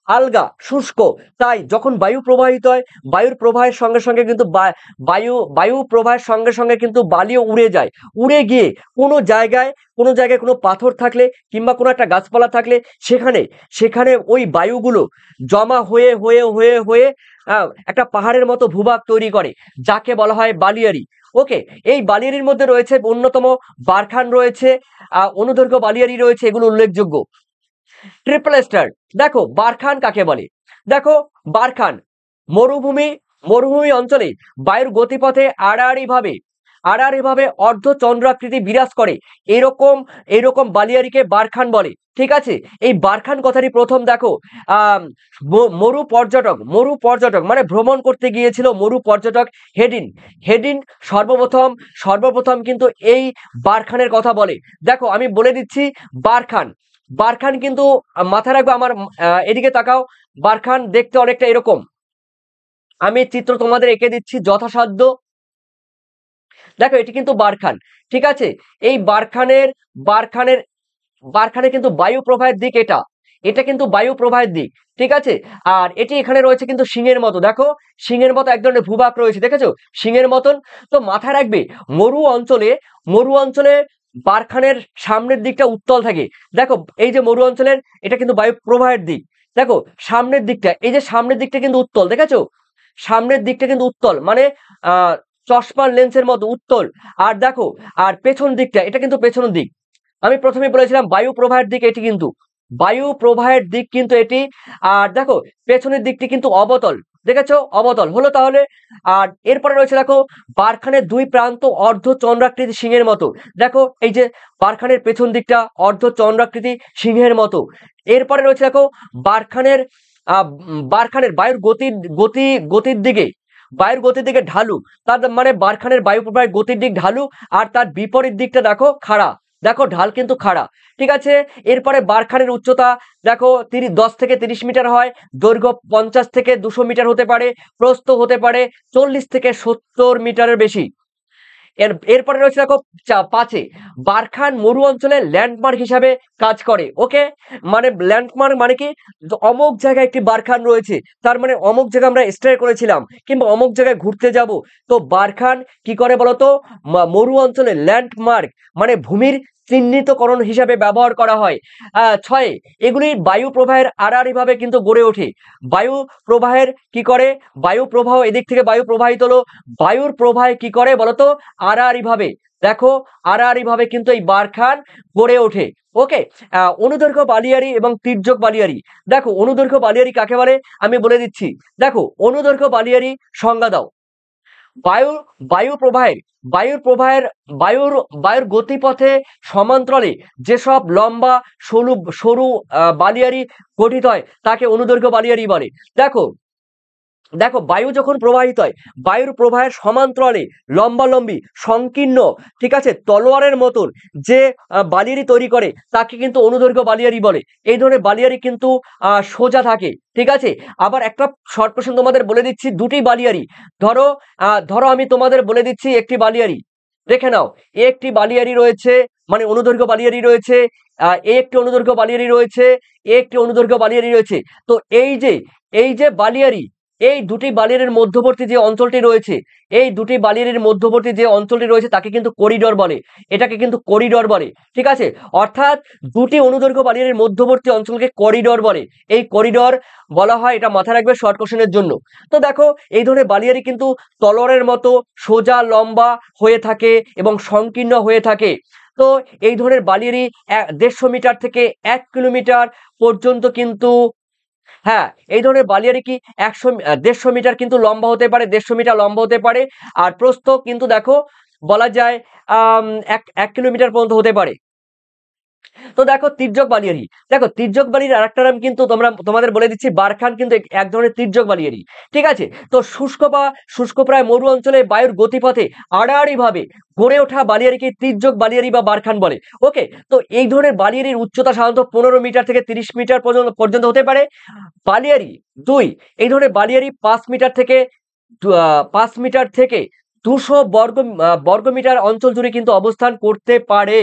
আলগা শুষ্ক। তাই যখন বায়ু প্রবাহিত হয়, বায়ুর প্রবাহের সঙ্গে সঙ্গে কিন্তু বায়ু প্রবাহের সঙ্গে সঙ্গে কিন্তু বালিও উড়ে যায়। উড়ে গিয়ে কোনো জায়গায় কোনো পাথর থাকলে কিংবা কোনো একটা গাছপালা থাকলে সেখানে ওই বায়ুগুলো জমা হয়ে হয়ে হয়ে হয়ে একটা পাহাড়ের মতো ভূভাগ তৈরি করে, যাকে বলা হয় বালিয়ারি। ওকে, এই বালিয়ারির মধ্যে রয়েছে অন্যতম বারখান রয়েছে, অনুদৈর্ঘ্য বালিয়ারি রয়েছে, এগুলো উল্লেখযোগ্য। ট্রিপল স্টার, দেখো বারখান কাকে বলে? দেখো বারখান মরুভূমি অঞ্চলে বায়ুর গতিপথে আড়াআড়ি ভাবে অর্ধচন্দ্রাকৃতি বিরাজ করে, এরকম বালিয়ারিকে বারখান বলে। ঠিক আছে, এই বারখান কথাটি প্রথম দেখো মরু পর্যটক মানে ভ্রমণ করতে গিয়েছিল মরু পর্যটক হেডিন সর্বপ্রথম কিন্তু এই বারখানের কথা বলে। দেখো আমি বলে দিচ্ছি, বারখান কিন্তু মাথায় রাখবো, আমার এদিকে তাকাও, বারখান দেখতে অনেকটা এরকম, আমি চিত্র তোমাদের এঁকে দিচ্ছি যথাসাধ্য। দেখো এটি কিন্তু বারখান। ঠিক আছে, এই বারখানের কিন্তু বায়ু প্রবাহের দিক, এটা কিন্তু বায়ু প্রবাহের দিক। ঠিক আছে, আর এটি এখানে রয়েছে কিন্তু সিংহের মতো, দেখো সিংহের মতো এক ধরনের ভূভাগ রয়েছে, দেখেছো সিংহের মতন। তো মাথায় রাখবে মরু অঞ্চলে বারখানের সামনের দিকটা উত্তল থাকে। দেখো এই যে মরু অঞ্চলের, এটা কিন্তু বায়ু প্রবাহের দিক। দেখো সামনের দিকটা, এই যে সামনের দিকটা কিন্তু উত্তল, দেখেছো সামনের দিকটা কিন্তু উত্তল, মানে চশমার লেন্সের মতো উত্তল। আর দেখো আর পেছন দিকটা, এটা কিন্তু পেছনের দিক। আমি প্রথমে বলেছিলাম বায়ু প্রবাহের দিক, এটি। আর দেখো পেছনের দিকটি কিন্তু অবতল, দেখেছো অবতল হলো তাহলে। আর এরপরে রয়েছে দেখো বারখানের দুই প্রান্ত অর্ধচন্দ্রাকৃতি সিংহের মতো। দেখো এই যে বারখানের পেছন দিকটা অর্ধচন্দ্রাকৃতি সিংহের মতো। এরপরে রয়েছে দেখো বারখানের বায়ুর গতির দিকে ঢালু, তার মানে বারখানের বায়ু প্রবাহের গতির দিক ঢালু, আর তার বিপরীত দিকটা দেখো খাড়া, দেখো ঢাল কিন্তু খাড়া। ঠিক আছে, এরপরে বারখানের উচ্চতা দেখো 10 থেকে 30 মিটার হয়, দৈর্ঘ্য 50 থেকে 200 মিটার হতে পারে, প্রস্থ হতে পারে 40 থেকে 70 মিটারের বেশি। এরপরে রয়েছে দেখো 5 বারখান মরু অঞ্চলে ল্যান্ডমার্ক হিসাবে কাজ করে। ওকে, মানে ল্যান্ডমার্ক মানে কি, অমুক জায়গায় একটি বারখান রয়েছে, তার মানে অমুক জায়গায় আমরা স্টে করেছিলাম কিংবা অমুক জায়গায় ঘুরতে যাব। তো বারখান কি করে বলতো, মরু অঞ্চলে ল্যান্ডমার্ক মানে ভূমির চিহ্নিতকরণ হিসাবে ব্যবহার করা হয়। 6 এগুলি বায়ু প্রবাহের আড়াআড়ি ভাবে কিন্তু গড়ে ওঠে। বায়ু প্রবাহ এদিক থেকে বায়ু প্রবাহিত হলো, বায়ুর প্রবাহে কি করে বলতো, আড়াআড়ি ভাবে কিন্তু এই বারখান গড়ে ওঠে। ওকে, অনুদৈর্ঘ্য বালিয়ারি এবং তির্যক বালিয়ারি। দেখো অনুদৈর্ঘ্য বালিয়ারি কাকে বলে আমি বলে দিচ্ছি। দেখো অনুদৈর্ঘ্য বালিয়ারি সংজ্ঞা দাও। বায়ুর গতিপথে সমান্তরালে যেসব লম্বা সরু বালিয়ারি গঠিত হয় তাকে অনুদৈর্ঘ্য বালিয়ারি বলে। দেখো বায়ু যখন প্রবাহিত হয়, বায়ুর প্রবাহের সমান্তরালে লম্বালম্বি সংকীর্ণ, ঠিক আছে, তলোয়ারের মতন যে বালিয়ারি তৈরি করে তাকে কিন্তু অনুদৈর্ঘ্য বালিয়ারি বলে। এই ধরনের বালিয়ারি কিন্তু সোজা থাকে। ঠিক আছে, আবার একটা শর্ট কোশ্চেন তোমাদের বলে দিচ্ছি, দুটি বালিয়ারি ধরো আমি তোমাদের বলে দিচ্ছি একটি বালিয়ারি, দেখে নাও, এ একটি বালিয়াড়ি রয়েছে, মানে অনুদৈর্ঘ্য বালিয়াড়ি রয়েছে, এ একটি অনুদৈর্ঘ্য বালিয়াড়ি রয়েছে, এ একটি অনুদৈর্ঘ্য বালিয়াড়ি রয়েছে। তো এই যে বালিয়াড়ি, এই দুটি বালিয়াড়ির মধ্যবর্তী যে অঞ্চলটি রয়েছে, এই দুটি বালিয়াড়ির মধ্যবর্তী যে অঞ্চলটি রয়েছে তাকে কিন্তু করিডোর বলে, এটাকে কিন্তু করিডোর বলে। ঠিক আছে, অর্থাৎ দুটি অনুদৈর্ঘ্য বালিয়াড়ির মধ্যবর্তী অঞ্চলকে করিডোর বলে। এই করিডোর বলা হয়, এটা মাথায় রাখবে শর্ট কোশ্চেনের জন্য। তো দেখো, এই ধরনের বালিয়াড়ি কিন্তু তলোয়ারের মতো সোজা লম্বা হয়ে থাকে এবং সংকীর্ণ হয়ে থাকে। তো এই ধরনের বালিয়াড়ি 150 মিটার থেকে 1 কিলোমিটার পর্যন্ত কিন্তু, হ্যাঁ, এই ধরনের বালিয়াড়ি কি 150 মিটার কিন্তু লম্বা হতে পারে, 150 মিটার লম্বা হতে পারে। আর প্রস্থ কিন্তু দেখো বলা যায় 1 কিলোমিটার পর্যন্ত হতে পারে। তো দেখো তির্যক বালিয়াড়ি, দেখো তির্যক বালির আরেকটা নাম কিন্তু তোমাদের বলে দিচ্ছি, বারখান কিন্তু এক ধরনের তির্যক বালিয়াড়ি। ঠিক আছে, তো শুষ্ক প্রায় মরু অঞ্চলে বায়ুর গতিপথে আড়াআড়ি ভাবে গড়ে ওঠা বালিয়াড়িকে তির্যক বালিয়াড়ি বা বারখান বলে। ওকে, তো এই ধরনের বালিয়াড়ির উচ্চতা সাধারণত 15 মিটার থেকে 30 মিটার পর্যন্ত হতে পারে। বালিয়াড়ি 2, এই ধরনের বালিয়াড়ি 5 মিটার থেকে 200 বর্গমিটার অঞ্চল জুড়ে কিন্তু অবস্থান করতে পারে।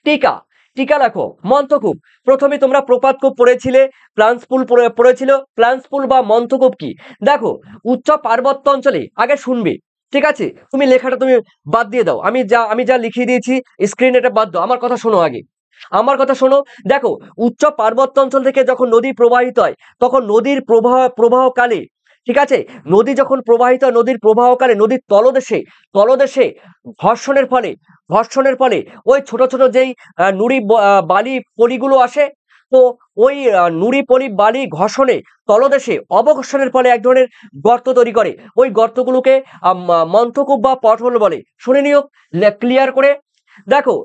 টিকা, টিকা লেখো, মন্থকূপ। প্রথমে তোমরা প্রপাতকূপ পড়েছিলে, প্লান্সপুল পড়েছিল। প্লান্সপুল বা মন্থকূপ কি? দেখো, উচ্চ পার্বত্য অঞ্চলে, আগে শুনবে, ঠিক আছে, তুমি লেখাটা তুমি বাদ দিয়ে দাও, আমি যা লিখিয়ে দিয়েছি স্ক্রিনে এটা বাদ দাও, আমার কথা শোনো আগে, আমার কথা শোনো। দেখো, উচ্চ পার্বত্য অঞ্চল থেকে যখন নদী প্রবাহিত হয়, তখন নদীর প্রবাহকালে, ঠিক আছে, নদী যখন প্রবাহিত হয়, নদীর প্রবাহকালে নদীর তলদেশে ঘর্ষণের ফলে ওই ছোট ছোট যেই বালি পলিগুলো আসে, তো ওই নুড়ি পলি বালি ঘর্ষণে তলদেশে অবঘর্ষণের ফলে এক ধরনের গর্ত তৈরি করে। ওই গর্তগুলোকে মন্থকূপ বা পটহোল বলে। শুনে নিও ক্লিয়ার করে। দেখো,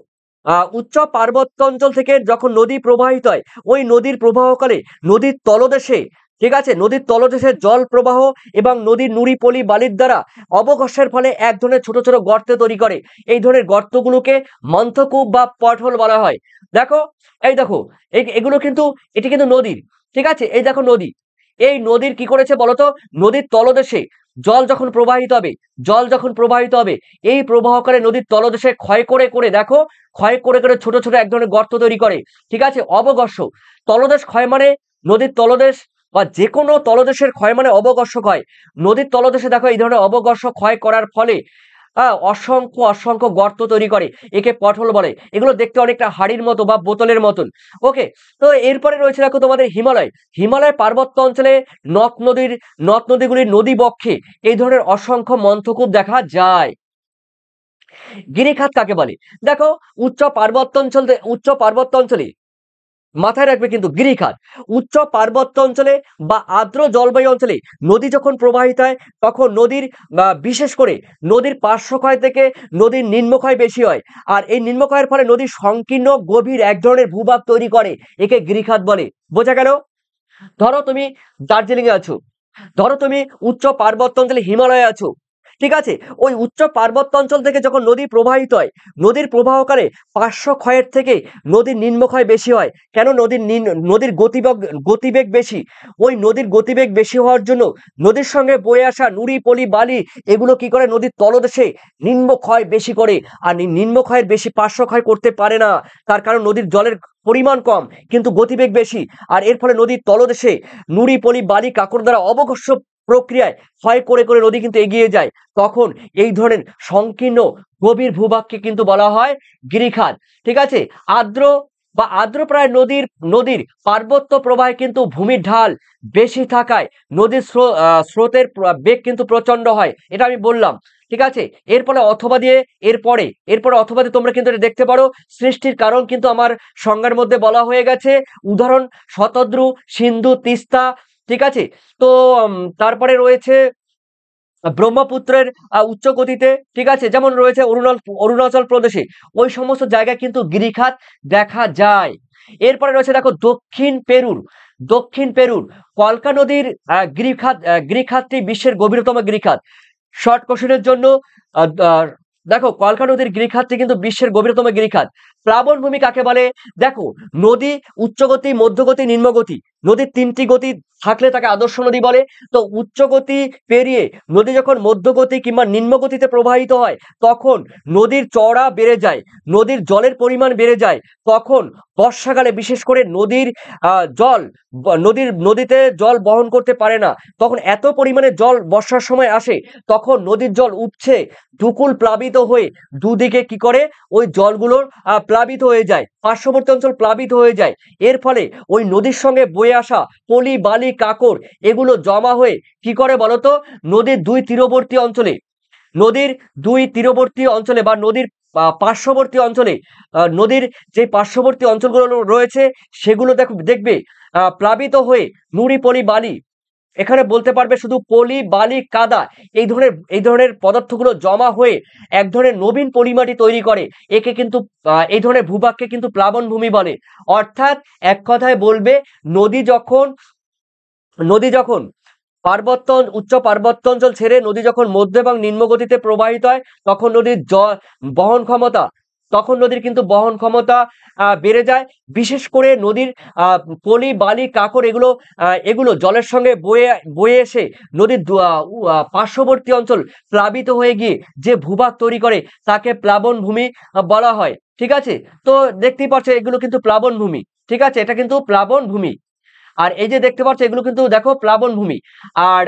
উচ্চ পার্বত্য অঞ্চল থেকে যখন নদী প্রবাহিত হয়, ওই নদীর প্রবাহকালে নদীর তলদেশে, ঠিক আছে, নদীর তলদেশে জল প্রবাহ এবং নদীর নুড়ি পলি বালির দ্বারা অবঘর্ষের ফলে এক ধরনের ছোট ছোট গর্ত তৈরি করে। এই ধরনের গর্তগুলোকে মন্থকূপ বা পটহোল বলা হয়। দেখো, এই দেখো, এগুলো কিন্তু, এটি কিন্তু নদীর, ঠিক আছে, এই দেখো নদী, এই নদীর কি করেছে বলতো, নদীর তলদেশে জল যখন প্রবাহিত হবে, এই প্রবাহকালে নদীর তলদেশে ক্ষয় করে দেখো, ক্ষয় করে ছোট ছোট এক ধরনের গর্ত তৈরি করে। ঠিক আছে, অবঘর্ষ, তলদেশ ক্ষয় মানে নদীর তলদেশ বা যে কোনো তলদেশের ক্ষয় মানে অবঘর্ষ ক্ষয়। নদীর তলদেশে দেখো এই ধরনের অবঘর্ষ ক্ষয় করার ফলে অসংখ্য গর্ত তৈরি করে, একে পটহোল বলে। এগুলো দেখতে অনেকটা হাড়ির মতো বা বোতলের মতন। ওকে, তো এরপরে রয়েছে দেখো তোমাদের হিমালয় পার্বত্য অঞ্চলে নদ নদীগুলির নদী বক্ষে এই ধরনের অসংখ্য মন্থকূপ দেখা যায়। গিরিখাত কাকে বলে? দেখো, উচ্চ পার্বত্য অঞ্চলে, মাথায় রাখবে কিন্তু, গিরিখাত উচ্চ পার্বত্য অঞ্চলে বা আর্দ্র জলবায়ু অঞ্চলে নদী যখন প্রবাহিত হয়, তখন বিশেষ করে নদীর পার্শ্বক্ষয় থেকে নদীর নিম্নক্ষয় বেশি হয়। আর এই নিম্নক্ষয়ের ফলে নদীর সংকীর্ণ গভীর এক ধরনের ভূভাগ তৈরি করে, একে গিরিখাত বলে। বোঝা গেল? ধরো তুমি দার্জিলিং এ আছো, ধরো তুমি উচ্চ পার্বত্য অঞ্চলে হিমালয়ে আছো, ঠিক আছে, ওই উচ্চ পার্বত্য অঞ্চল থেকে যখন নদী প্রবাহিত হয়, নদীর প্রবাহকালে পার্শ্বক্ষয়ের থেকে নদীর নিম্নক্ষয় বেশি হয়। কেন? নদীর গতিবেগ বেশি। ওই নদীর গতিবেগ বেশি হওয়ার জন্য নদীর সঙ্গে বয়ে আসা নুড়ি পলি বালি এগুলো কি করে, নদীর তলদেশে নিম্নক্ষয় বেশি করে। আর নিম্নক্ষয়ের বেশি পার্শ্বক্ষয় করতে পারে না, তার কারণ নদীর জলের পরিমাণ কম কিন্তু গতিবেগ বেশি। আর এর ফলে নদীর তলদেশে নুড়ি পলি বালি কাঁকড় দ্বারা অবঘর্ষ প্রক্রিয়ায় ক্ষয় করে নদী কিন্তু এগিয়ে যায়। তখন এই ধরনের সংকীর্ণ গভীর ভূভাগকে কিন্তু বলা হয় গিরিখাত। ঠিক আছে, আর্দ্রপ্রায় নদীর পার্বত্য প্রবাহে কিন্তু ভূমির ঢাল বেশি থাকায় নদীর স্রোতের বেগ কিন্তু প্রচন্ড হয়, এটা আমি বললাম। ঠিক আছে, এরপরে অথবা দিয়ে তোমরা কিন্তু এটা দেখতে পারো। সৃষ্টির কারণ কিন্তু আমার সংজ্ঞার মধ্যে বলা হয়ে গেছে, উদাহরণ শতদ্রু, সিন্ধু, তিস্তা। ঠিক আছে, তো তারপরে রয়েছে ব্রহ্মপুত্রের উচ্চ গতিতে, ঠিক আছে, যেমন রয়েছে অরুণাচল প্রদেশে, ওই সমস্ত জায়গায় কিন্তু গিরিখাত দেখা যায়। এরপরে রয়েছে দেখো দক্ষিণ পেরুর কলকা নদীর গিরিখাতটি বিশ্বের গভীরতম গিরিখাত। শর্ট কোশ্চেনের জন্য দেখো, কলকা নদীর গিরিখাতটি কিন্তু বিশ্বের গভীরতম গিরিখাত। প্লাবনভূমি কাকে বলে? দেখো, নদী উচ্চগতি, মধ্যগতি, নিম্নগতি, নদীর ৩টি গতি থাকলে তাকে আদর্শ নদী বলে। তো উচ্চ গতি পেরিয়ে নদী যখন মধ্যগতি কিংবা নিম্ন গতিতে প্রবাহিত হয় তখন নদীর চওড়া বেড়ে যায়, নদীর জলের পরিমাণ বেড়ে যায়। তখন বর্ষাকালে বিশেষ করে নদীর জল নদীতে জল বহন করতে পারে না। তখন এত পরিমাণে জল বর্ষার সময় আসে, তখন নদীর জল উপচে দুকুল প্লাবিত হয়ে দুদিকে কি করে ওই জলগুলোর প্লাবিত হয়ে যায়, পার্শ্ববর্তী অঞ্চল প্লাবিত হয়ে যায়। এর ফলে ওই নদীর সঙ্গে বয়ে আসা পলি বালি কাঁকর এগুলো জমা হয়ে কি করে বলতো, নদীর দুই তীরবর্তী অঞ্চলে বা নদীর পার্শ্ববর্তী অঞ্চলে, নদীর যে পার্শ্ববর্তী অঞ্চলগুলো রয়েছে সেগুলো দেখবে প্লাবিত হয়ে নুড়ি পলি বালি, এখানে বলতে পারবে শুধু পলি বালি কাদা, এই ধরনের পদার্থগুলো জমা হয়ে এক ধরনের নবীন পলিমাটি তৈরি করে। একে কিন্তু এই ধরনের ভূভাগকে কিন্তু প্লাবন ভূমি বলে। অর্থাৎ এক কথায় বলবে, নদী যখন উচ্চ পার্বত্য অঞ্চল ছেড়ে নদী যখন মধ্য এবং নিম্ন গতিতে প্রবাহিত হয় তখন নদীর কিন্তু বহন ক্ষমতা বেড়ে যায়। বিশেষ করে নদীর পলি বালি কাঁকর এগুলো জলের সঙ্গে বয়ে এসে নদীর পার্শ্ববর্তী অঞ্চল প্লাবিত হয়ে গিয়ে যে ভূভাগ তৈরি করে তাকে প্লাবন ভূমি বলা হয়। ঠিক আছে, তো দেখতেই পাচ্ছ এগুলো কিন্তু প্লাবন ভূমি। ঠিক আছে, এটা কিন্তু প্লাবন ভূমি। আর এই যে দেখতে পাচ্ছ এগুলো কিন্তু দেখো প্লাবন ভূমি। আর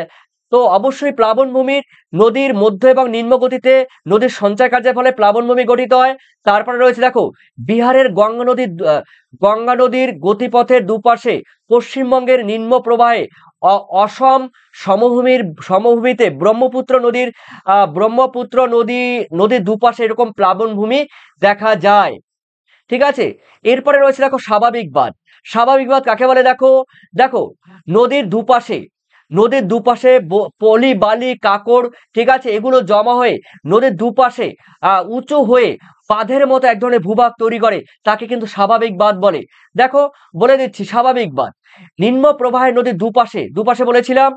তো অবশ্যই প্লাবন ভূমির নদীর মধ্য এবং নিম্ন গতিতে নদীর সঞ্চয় কার্যের ফলে প্লাবন ভূমি গঠিত হয়। তারপরে রয়েছে দেখো বিহারের গঙ্গা নদীর গতিপথের দুপাশে পশ্চিমবঙ্গের নিম্ন প্রবাহে অসম সমভূমিতে ব্রহ্মপুত্র নদীর দুপাশে এরকম প্লাবন ভূমি দেখা যায়। ঠিক আছে, এরপরে রয়েছে দেখো স্বাভাবিক বাঁধ কাকে বলে, দেখো নদীর দুপাশে পলি বালি কাঁকর, ঠিক আছে, এগুলো জমা হয়ে নদীর দুপাশে উঁচু হয়ে বাঁধের মতো এক ধরনের ভূভাগ তৈরি করে, তাকে কিন্তু স্বাভাবিক বাঁধ বলে। দেখো বলে দিচ্ছি, স্বাভাবিক বাঁধ নিম্ন প্রবাহের নদীর দুপাশে বলেছিলাম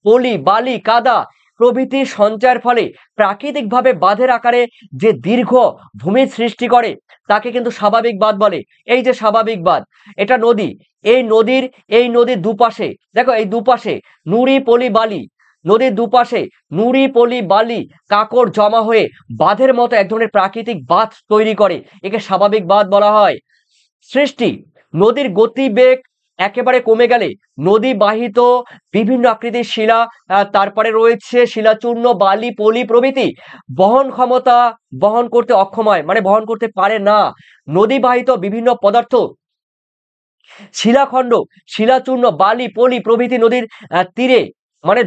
পলি বালি কাদা প্রভৃতির সঞ্চয়ের ফলে প্রাকৃতিকভাবে বাঁধের আকারে যে দীর্ঘ ভূমির সৃষ্টি করে তাকে কিন্তু স্বাভাবিক বাঁধ বলে। এই যে স্বাভাবিক বাঁধ, এটা নদী, এই নদীর দুপাশে দেখো, এই দুপাশে নদীর দুপাশে নুড়ি পলি বালি কাঁকর জমা হয়ে বাঁধের মতো এক ধরনের প্রাকৃতিক বাঁধ তৈরি করে, একে স্বাভাবিক বাঁধ বলা হয়। সৃষ্টি নদীর গতিবেগ একেবারে কমে গেলে নদী বাহিত বিভিন্ন আকৃতির শিলা, তারপরে রয়েছে শিলাচূর্ণ বালি পলি প্রভৃতি বহন করতে অক্ষম হয়, মানে বহন করতে পারে না। নদী বাহিত বিভিন্ন পদার্থ শিলাখণ্ড শিলাচূর্ণ বালি পলি প্রভৃতি নদীর তীরে, মানে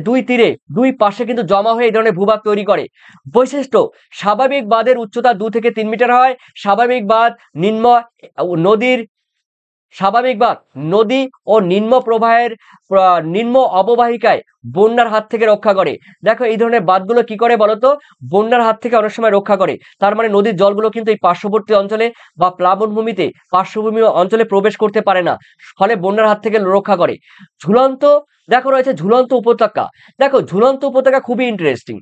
দুই পাশে কিন্তু জমা হয়ে এই ধরনের ভূভাগ তৈরি করে। বৈশিষ্ট্য স্বাভাবিক বাঁধের উচ্চতা 2 থেকে 3 মিটার হয়। স্বাভাবিক বাঁধ নদী ও নিম্ন অববাহিকায় বন্যার হাত থেকে রক্ষা করে। দেখো এই ধরনের বাঁধগুলো কি করে বলতো, বন্যার হাত থেকে অনেক সময় রক্ষা করে। তার মানে নদীর জলগুলো কিন্তু এই পার্শ্ববর্তী অঞ্চলে বা প্লাবনভূমিতে পার্শ্বভূমি অঞ্চলে প্রবেশ করতে পারে না, ফলে বন্যার হাত থেকে রক্ষা করে। দেখো রয়েছে ঝুলন্ত উপত্যকা। দেখো ঝুলন্ত উপত্যকা খুবই ইন্টারেস্টিং।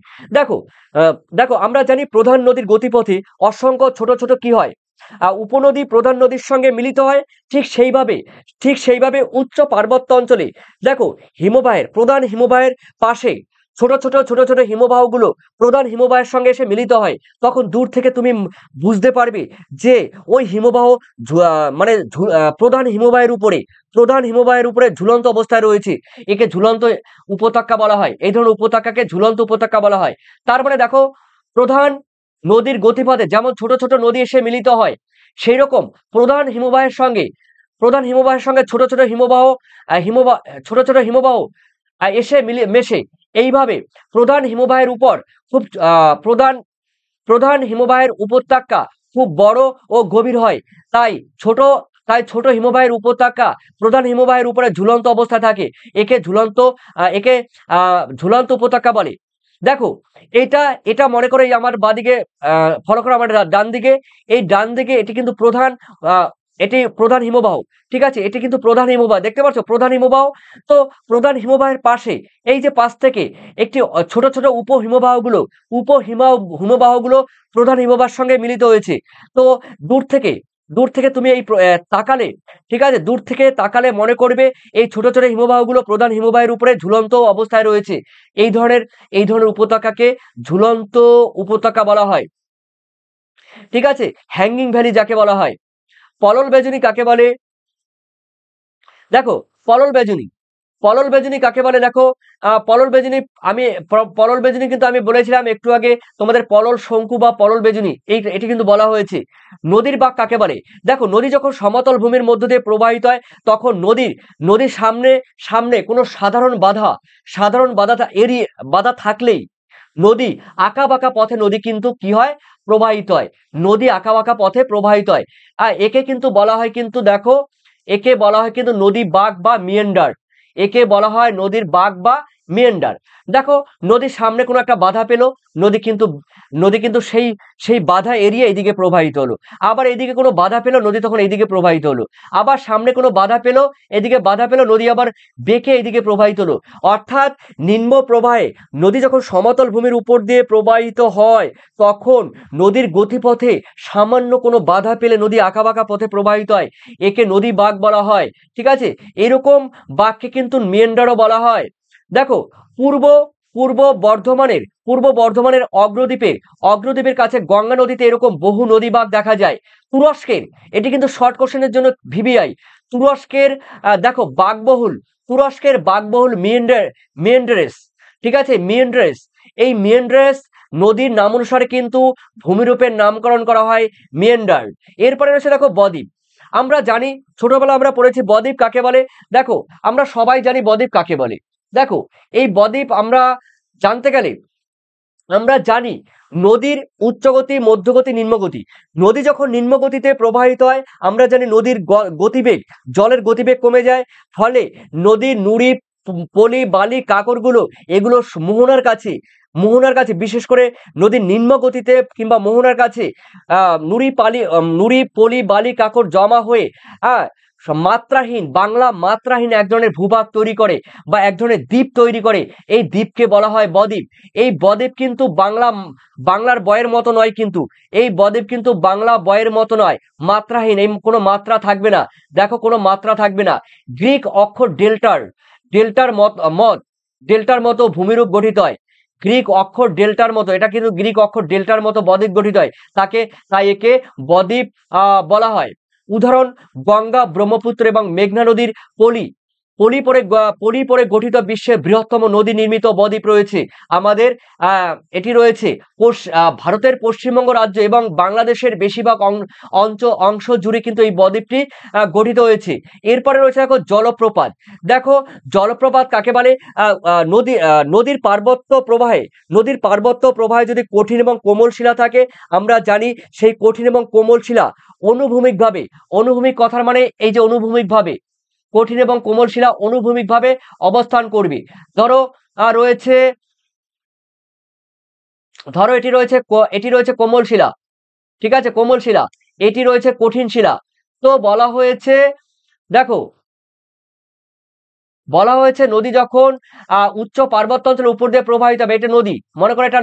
দেখো আমরা জানি প্রধান নদীর গতিপথে অসংখ্য ছোট ছোট কি হয়, উপনদী প্রধান নদীর সঙ্গে মিলিত হয়। ঠিক সেইভাবে উচ্চ পার্বত্য অঞ্চলে দেখো প্রধান হিমবাহের পাশে ছোট ছোট হিমবাহগুলো প্রধান হিমবাহের সঙ্গে এসে মিলিত হয়। তখন দূর থেকে তুমি বুঝতে পারবে যে ওই হিমবাহ প্রধান হিমবাহের উপরে ঝুলন্ত অবস্থায় রয়েছে, একে ঝুলন্ত উপত্যকা বলা হয়। এই ধরনের উপত্যকাকে ঝুলন্ত উপত্যকা বলা হয়। তার মানে দেখো প্রধান নদীর গতিপথে যেমন ছোট ছোট নদী এসে মিলিত হয়, সেই রকম প্রধান হিমবাহের সঙ্গে ছোট ছোট হিমবাহ এসে মেশে। এইভাবে প্রধান হিমবাহের উপত্যকা খুব বড় ও গভীর হয়। তাই ছোট হিমবাহের উপত্যকা প্রধান হিমবাহের উপরে ঝুলন্ত অবস্থায় থাকে, একে ঝুলন্ত উপত্যকা বলে। দেখো এটা মনে করো আমার বাঁদিকে ফলো করো, আমার ডান দিকে, এই ডান দিকে এটি কিন্তু প্রধান হিমবাহ। ঠিক আছে, এটি কিন্তু প্রধান হিমবাহ, দেখতে পাচ্ছ প্রধান হিমবাহ। তো প্রধান হিমবাহের পাশে এই যে পাশ থেকে একটি ছোট ছোট হিমবাহগুলো প্রধান হিমবাহের সঙ্গে মিলিত হয়েছে। তো দূর থেকে দূর থেকে তুমি এই তাকালে, ঠিক আছে, দূর থেকে তাকালে মনে করবে এই ছোট ছোট হিমবাহগুলো প্রধান হিমবাহের উপরে ঝুলন্ত অবস্থায় রয়েছে। এই ধরনের উপত্যকাকে ঝুলন্ত উপত্যকা বলা হয়। ঠিক আছে, হ্যাঙ্গিং ভ্যালি যাকে বলা হয়। পলল বেজুনি কাকে বলে? দেখো, পলল বেজুনি, পলল বেজুনি কাকে বলে দেখো, পলল বেজুনি, পলল বেজুনি কিন্তু আমি বলেছিলাম একটু আগে তোমাদের পলল শঙ্কু বা পলল বেজুনি, এটি কিন্তু বলা হয়েছে। নদীর বাঁক কাকে বলে? দেখো, নদী যখন সমতল ভূমির মধ্য দিয়ে প্রবাহিত হয় তখন নদীর সামনে সামনে কোনো সাধারণ বাধা থাকলেই নদী আঁকা বাঁকা পথে নদী কিন্তু কি হয়, প্রবাহিত হয়। নদী আঁকা বাঁকা পথে প্রবাহিত হয়। একে কিন্তু বলা হয়, কিন্তু দেখো, একে বলা হয় কিন্তু নদী বাঁক বা মিয়েন্ডার। একে বলা হয় নদীর বাঁক বা মিয়েন্ডার। দেখো, নদীর সামনে কোনো একটা বাধা পেল, নদী কিন্তু সেই বাধা এড়িয়ে এইদিকে প্রবাহিত হলো। আবার এদিকে কোনো বাধা পেল, নদী তখন এইদিকে প্রবাহিত হলো। আবার সামনে কোনো বাধা পেল, এদিকে বাধা পেল, নদী আবার বেঁকে এইদিকে প্রবাহিত হলো। অর্থাৎ নিম্ন প্রবাহে নদী যখন সমতল ভূমির উপর দিয়ে প্রবাহিত হয় তখন নদীর গতিপথে সামান্য কোনো বাধা পেলে নদী আঁকাবাঁকা পথে প্রবাহিত হয়। একে নদী বাঁক বলা হয়। ঠিক আছে, এরকম বাঁককে কিন্তু মিয়েন্ডারও বলা হয়। দেখো, পূর্ব পূর্ব বর্ধমানের অগ্রদ্বীপের কাছে গঙ্গা নদীতে এরকম বহু নদী বাঁক দেখা যায়। তুরস্কের, এটি কিন্তু শর্ট কোশ্চেনের জন্য ভিভিআই, তুরস্কের দেখো তুরস্কের বাকবহুল মিয়েন্ডারেস, ঠিক আছে, এই মিয়েন্ডারেস নদীর নামানুসারে কিন্তু ভূমিরূপের নামকরণ করা হয় মিয়েন্ডার। এরপরে রয়েছে দেখো বদ্বীপ। আমরা জানি, ছোটবেলা আমরা পড়েছি বদ্বীপ কাকে বলে। দেখো, আমরা সবাই জানি বদ্বীপ কাকে বলে। দেখো, এই বদ্বীপ আমরা জানতে গেলে আমরা জানি নদীর উচ্চগতি, মধ্যগতি, নিম্নগতি। নদী যখন নিম্নগতিতে প্রবাহিত হয় আমরা জানি নদীর গতিবেগ, জলের গতিবেগ কমে যায়। ফলে নদীর নুড়ি, পলি, বালি, কাঁকরগুলো এগুলো মোহনার কাছে বিশেষ করে নদীর নিম্ন গতিতে কিংবা মোহনার কাছে নুড়ি, পলি, বালি, কাঁকর জমা হয়ে মাত্রাহীন এক ধরনের ভূভাগ তৈরি করে বা এক ধরনের দ্বীপ তৈরি করে। এই দ্বীপকে বলা হয় বদ্বীপ। এই বদ্বীপ কিন্তু বাংলার বয়ের মতো নয়, কিন্তু এই বদ্বীপ কিন্তু বাংলা বয়ের মতো নয়, মাত্রাহীন, এই কোনো মাত্রা থাকবে না। দেখো, কোনো মাত্রা থাকবে না। গ্রিক অক্ষর ডেল্টার মতো ভূমিরূপ গঠিত হয়। গ্রিক অক্ষর ডেল্টার মতো, এটা কিন্তু গ্রিক অক্ষর ডেল্টার মতো বদ্বীপ গঠিত হয়। তাই একে বদ্বীপ বলা হয়। উদাহরণ, গঙ্গা, ব্রহ্মপুত্র এবং মেঘনা নদীর পলি পরে গঠিত বিশ্বের বৃহত্তম নদী নির্মিত বদ্বীপ রয়েছে আমাদের। এটি রয়েছে ভারতের পশ্চিমবঙ্গ রাজ্য এবং বাংলাদেশের বেশিরভাগ অংশ জুড়ে কিন্তু এই বদ্বীপটি গঠিত হয়েছে। এরপরে রয়েছে দেখো জলপ্রপাত। দেখো, জলপ্রপাত কাকে বলে? নদীর পার্বত্য প্রবাহে যদি কঠিন এবং কোমল শিলা থাকে, আমরা জানি সেই কঠিন এবং কোমল শিলা অনুভূমিক কথার মানে এই যে কঠিন এবং কোমল শিলা অনুভূমিকভাবে অবস্থান করবে। ধরো এটি রয়েছে কোমল শিলা, ঠিক আছে, কোমল শিলা। এটি রয়েছে কঠিন শিলা। তো বলা হয়েছে নদী যখন উচ্চ পার্বত্য অঞ্চলের উপর দিয়ে প্রবাহিত হবে, এটা নদী, মনে করো এটা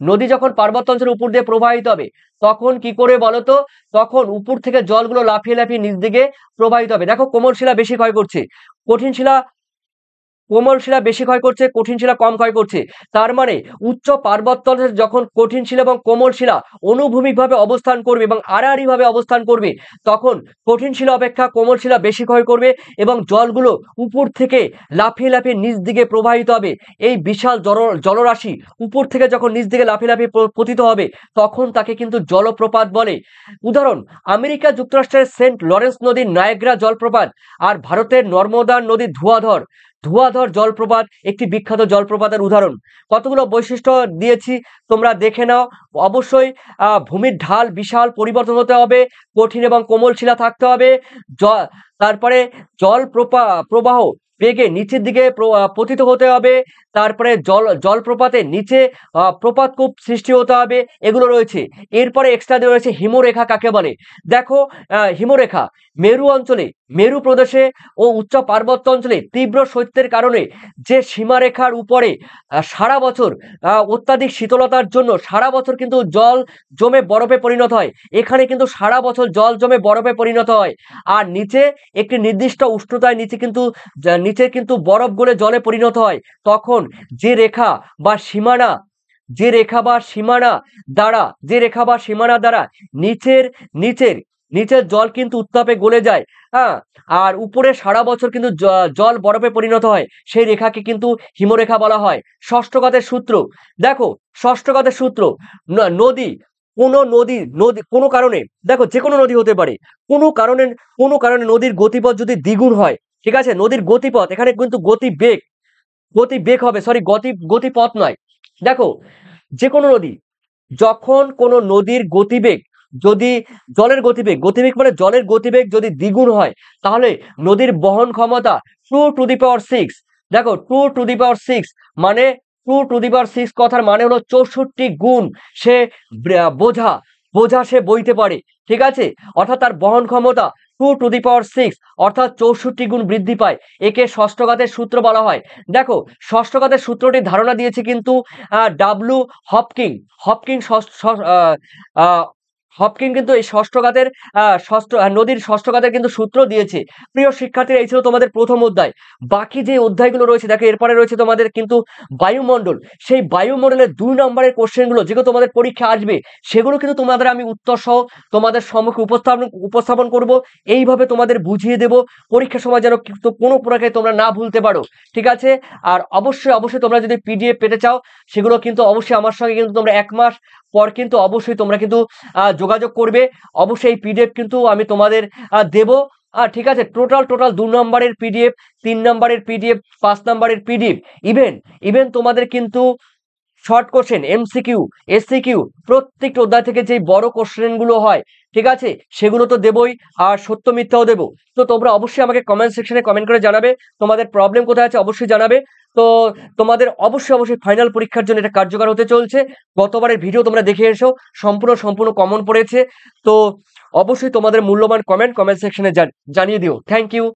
নদী যখন পার্বত্য অঞ্চলের উপর দিয়ে প্রবাহিত হবে তখন কি করে বলতো, তখন উপর থেকে জলগুলো লাফিয়ে লাফিয়ে নিচ দিকে প্রবাহিত হবে। দেখো, কোমল শিলা বেশি ক্ষয় করছে, কঠিন শিলা কম ক্ষয় করছে। তার মানে উচ্চ পার্বত্য অঞ্চলে যখন কঠিন শিলা এবং কোমল শিলা অনুভূমিকভাবে অবস্থান করবে এবং আড়াআড়ি ভাবে অবস্থান করবে তখন কঠিন শিলা অপেক্ষা কোমল শিলা বেশি ক্ষয় করবে এবং জলগুলো উপর থেকে লাফিয়ে লাফিয়ে নিচ দিকে প্রবাহিত হবে। এই বিশাল জলরাশি উপর থেকে যখন নিচ দিকে লাফিয়ে লাফিয়ে পতিত হবে তখন তাকে কিন্তু জলপ্রপাত বলে। উদাহরণ, আমেরিকা যুক্তরাষ্ট্রের সেন্ট লরেন্স নদীর নায়াগ্রা জলপ্রপাত আর ভারতের নর্মদা নদীর ধোঁয়াধর জলপ্রপাত একটি বিখ্যাত জলপ্রপাতের উদাহরণ। কতগুলো বৈশিষ্ট্য দিয়েছি, তোমরা দেখে নাও। অবশ্যই ভূমির ঢাল বিশাল পরিবর্তন হতে হবে, কঠিন এবং কোমল শিলা থাকতে হবে, তারপরে জল প্রবাহ বেগে নিচের দিকে পতিত হতে হবে, তারপরে জলপ্রপাতের নিচে প্রপাতকূপ সৃষ্টি হতে হবে, এগুলো রয়েছে। এরপরে এক্সট্রা রয়েছে হিমরেখা কাকে বলে। দেখো হিমরেখা মেরু অঞ্চলে, মেরু প্রদেশে ও উচ্চ পার্বত্য অঞ্চলে তীব্র শৈত্যের কারণে যে সীমারেখার উপরে সারা বছর অত্যাধিক শীতলতার জন্য সারা বছর কিন্তু জল জমে বরফে পরিণত হয়। এখানে কিন্তু সারা বছর জল জমে বরফে পরিণত হয়। আর নিচে একটি নির্দিষ্ট উষ্ণতায় নিচে কিন্তু বরফ গলে জলে পরিণত হয়। তখন যে রেখা বা সীমানা দ্বারা নিচের নিচের নিচের জল কিন্তু উত্তাপে গলে যায়, হ্যাঁ, আর উপরে সারা বছর কিন্তু জল বরফে পরিণত হয়, সেই রেখাকে কিন্তু হিমরেখা বলা হয়। ষষ্ঠঘাতের সূত্র, দেখো ষষ্ঠঘাতের সূত্র, নদী, নদী কোনো কারণে, দেখো যে কোনো নদী হতে পারে, কোনো কারণে নদীর গতিপথ যদি দ্বিগুণ হয়, ঠিক আছে, নদীর গতিপথ, এখানে কিন্তু গতিবেগ হবে, সরি গতিপথ নয়। দেখো যে কোনো নদী, যখন কোনো নদীর গতিবেগ যদি গতিবেগ মানে জলের গতিবেগ যদি দ্বিগুণ হয়, তাহলে নদীর বহন ক্ষমতা 2⁶। দেখো 2⁶ মানে 2⁶ কথার মানে হলো 64 গুণ সে বোঝা সে বইতে পারে, ঠিক আছে, অর্থাৎ তার বহন ক্ষমতা 2⁶, অর্থাৎ 64 গুণ বৃদ্ধি পায়। একে ষষ্ঠঘাতের সূত্র বলা হয়। দেখো ষষ্ঠঘাতের সূত্রটির ধারণা দিয়েছে কিন্তু ডাব্লিউ হপকিং। হপকিং কিন্তু এই ষষ্ঠঘাতের নদীর ষষ্ঠঘাতের কিন্তু সূত্র দিয়েছে। প্রিয় শিক্ষার্থীরা, এই ছিল তোমাদের প্রথম অধ্যায়। বাকি যে অধ্যায়গুলো রয়েছে, দেখো এরপরে রয়েছে তোমাদের কিন্তু বায়ুমণ্ডল। সেই বায়ুমণ্ডলের 2 নম্বরের কোশ্চেনগুলো যেগুলো তোমাদের পরীক্ষা আসবে, সেগুলো কিন্তু তোমাদের আমি উত্তর সহ তোমাদের সম্মুখে উপস্থাপন করব। এইভাবে তোমাদের বুঝিয়ে দেব, পরীক্ষার সময় যেন কোনো প্রকারে তোমরা না ভুলতে পারো, ঠিক আছে। আর অবশ্যই তোমরা যদি পিডিএফ পেতে চাও, সেগুলো কিন্তু অবশ্যই আমার সঙ্গে কিন্তু তোমরা 1 মাস পর কিন্তু অবশ্যই তোমরা কিন্তু যোগাযোগ করবে। অবশ্যই এই পিডিএফ কিন্তু আমি তোমাদের দেব, ঠিক আছে। টোটাল 2 নম্বরের পিডিএফ, 3 নম্বরের পিডিএফ, 5 নম্বরের পিডিএফ, ইভেন তোমাদের কিন্তু শর্ট কোশ্চেন, এমসিকিউ, এসসিকিউ, প্রত্যেকটা অধ্যায় থেকে যে বড় কোশ্চেন গুলো হয়, ঠিক আছে, সেগুলো তো দেবই, আর সত্য মিথ্যাও দেবো। তো তোমরা অবশ্যই আমাকে কমেন্ট সেকশনে কমেন্ট করে জানাবে তোমাদের প্রবলেম কোথায় আছে, অবশ্যই জানাবে। তো তোমাদের অবশ্যই ফাইনাল পরীক্ষার জন্য এটা কার্যকর হতে চলছে। গতবারের ভিডিও তোমরা দেখে এসো, সম্পূর্ণ কমন পড়েছে। তো অবশ্যই তোমাদের মূল্যবান কমেন্ট সেকশনে জানিয়ে দিও। Thank you.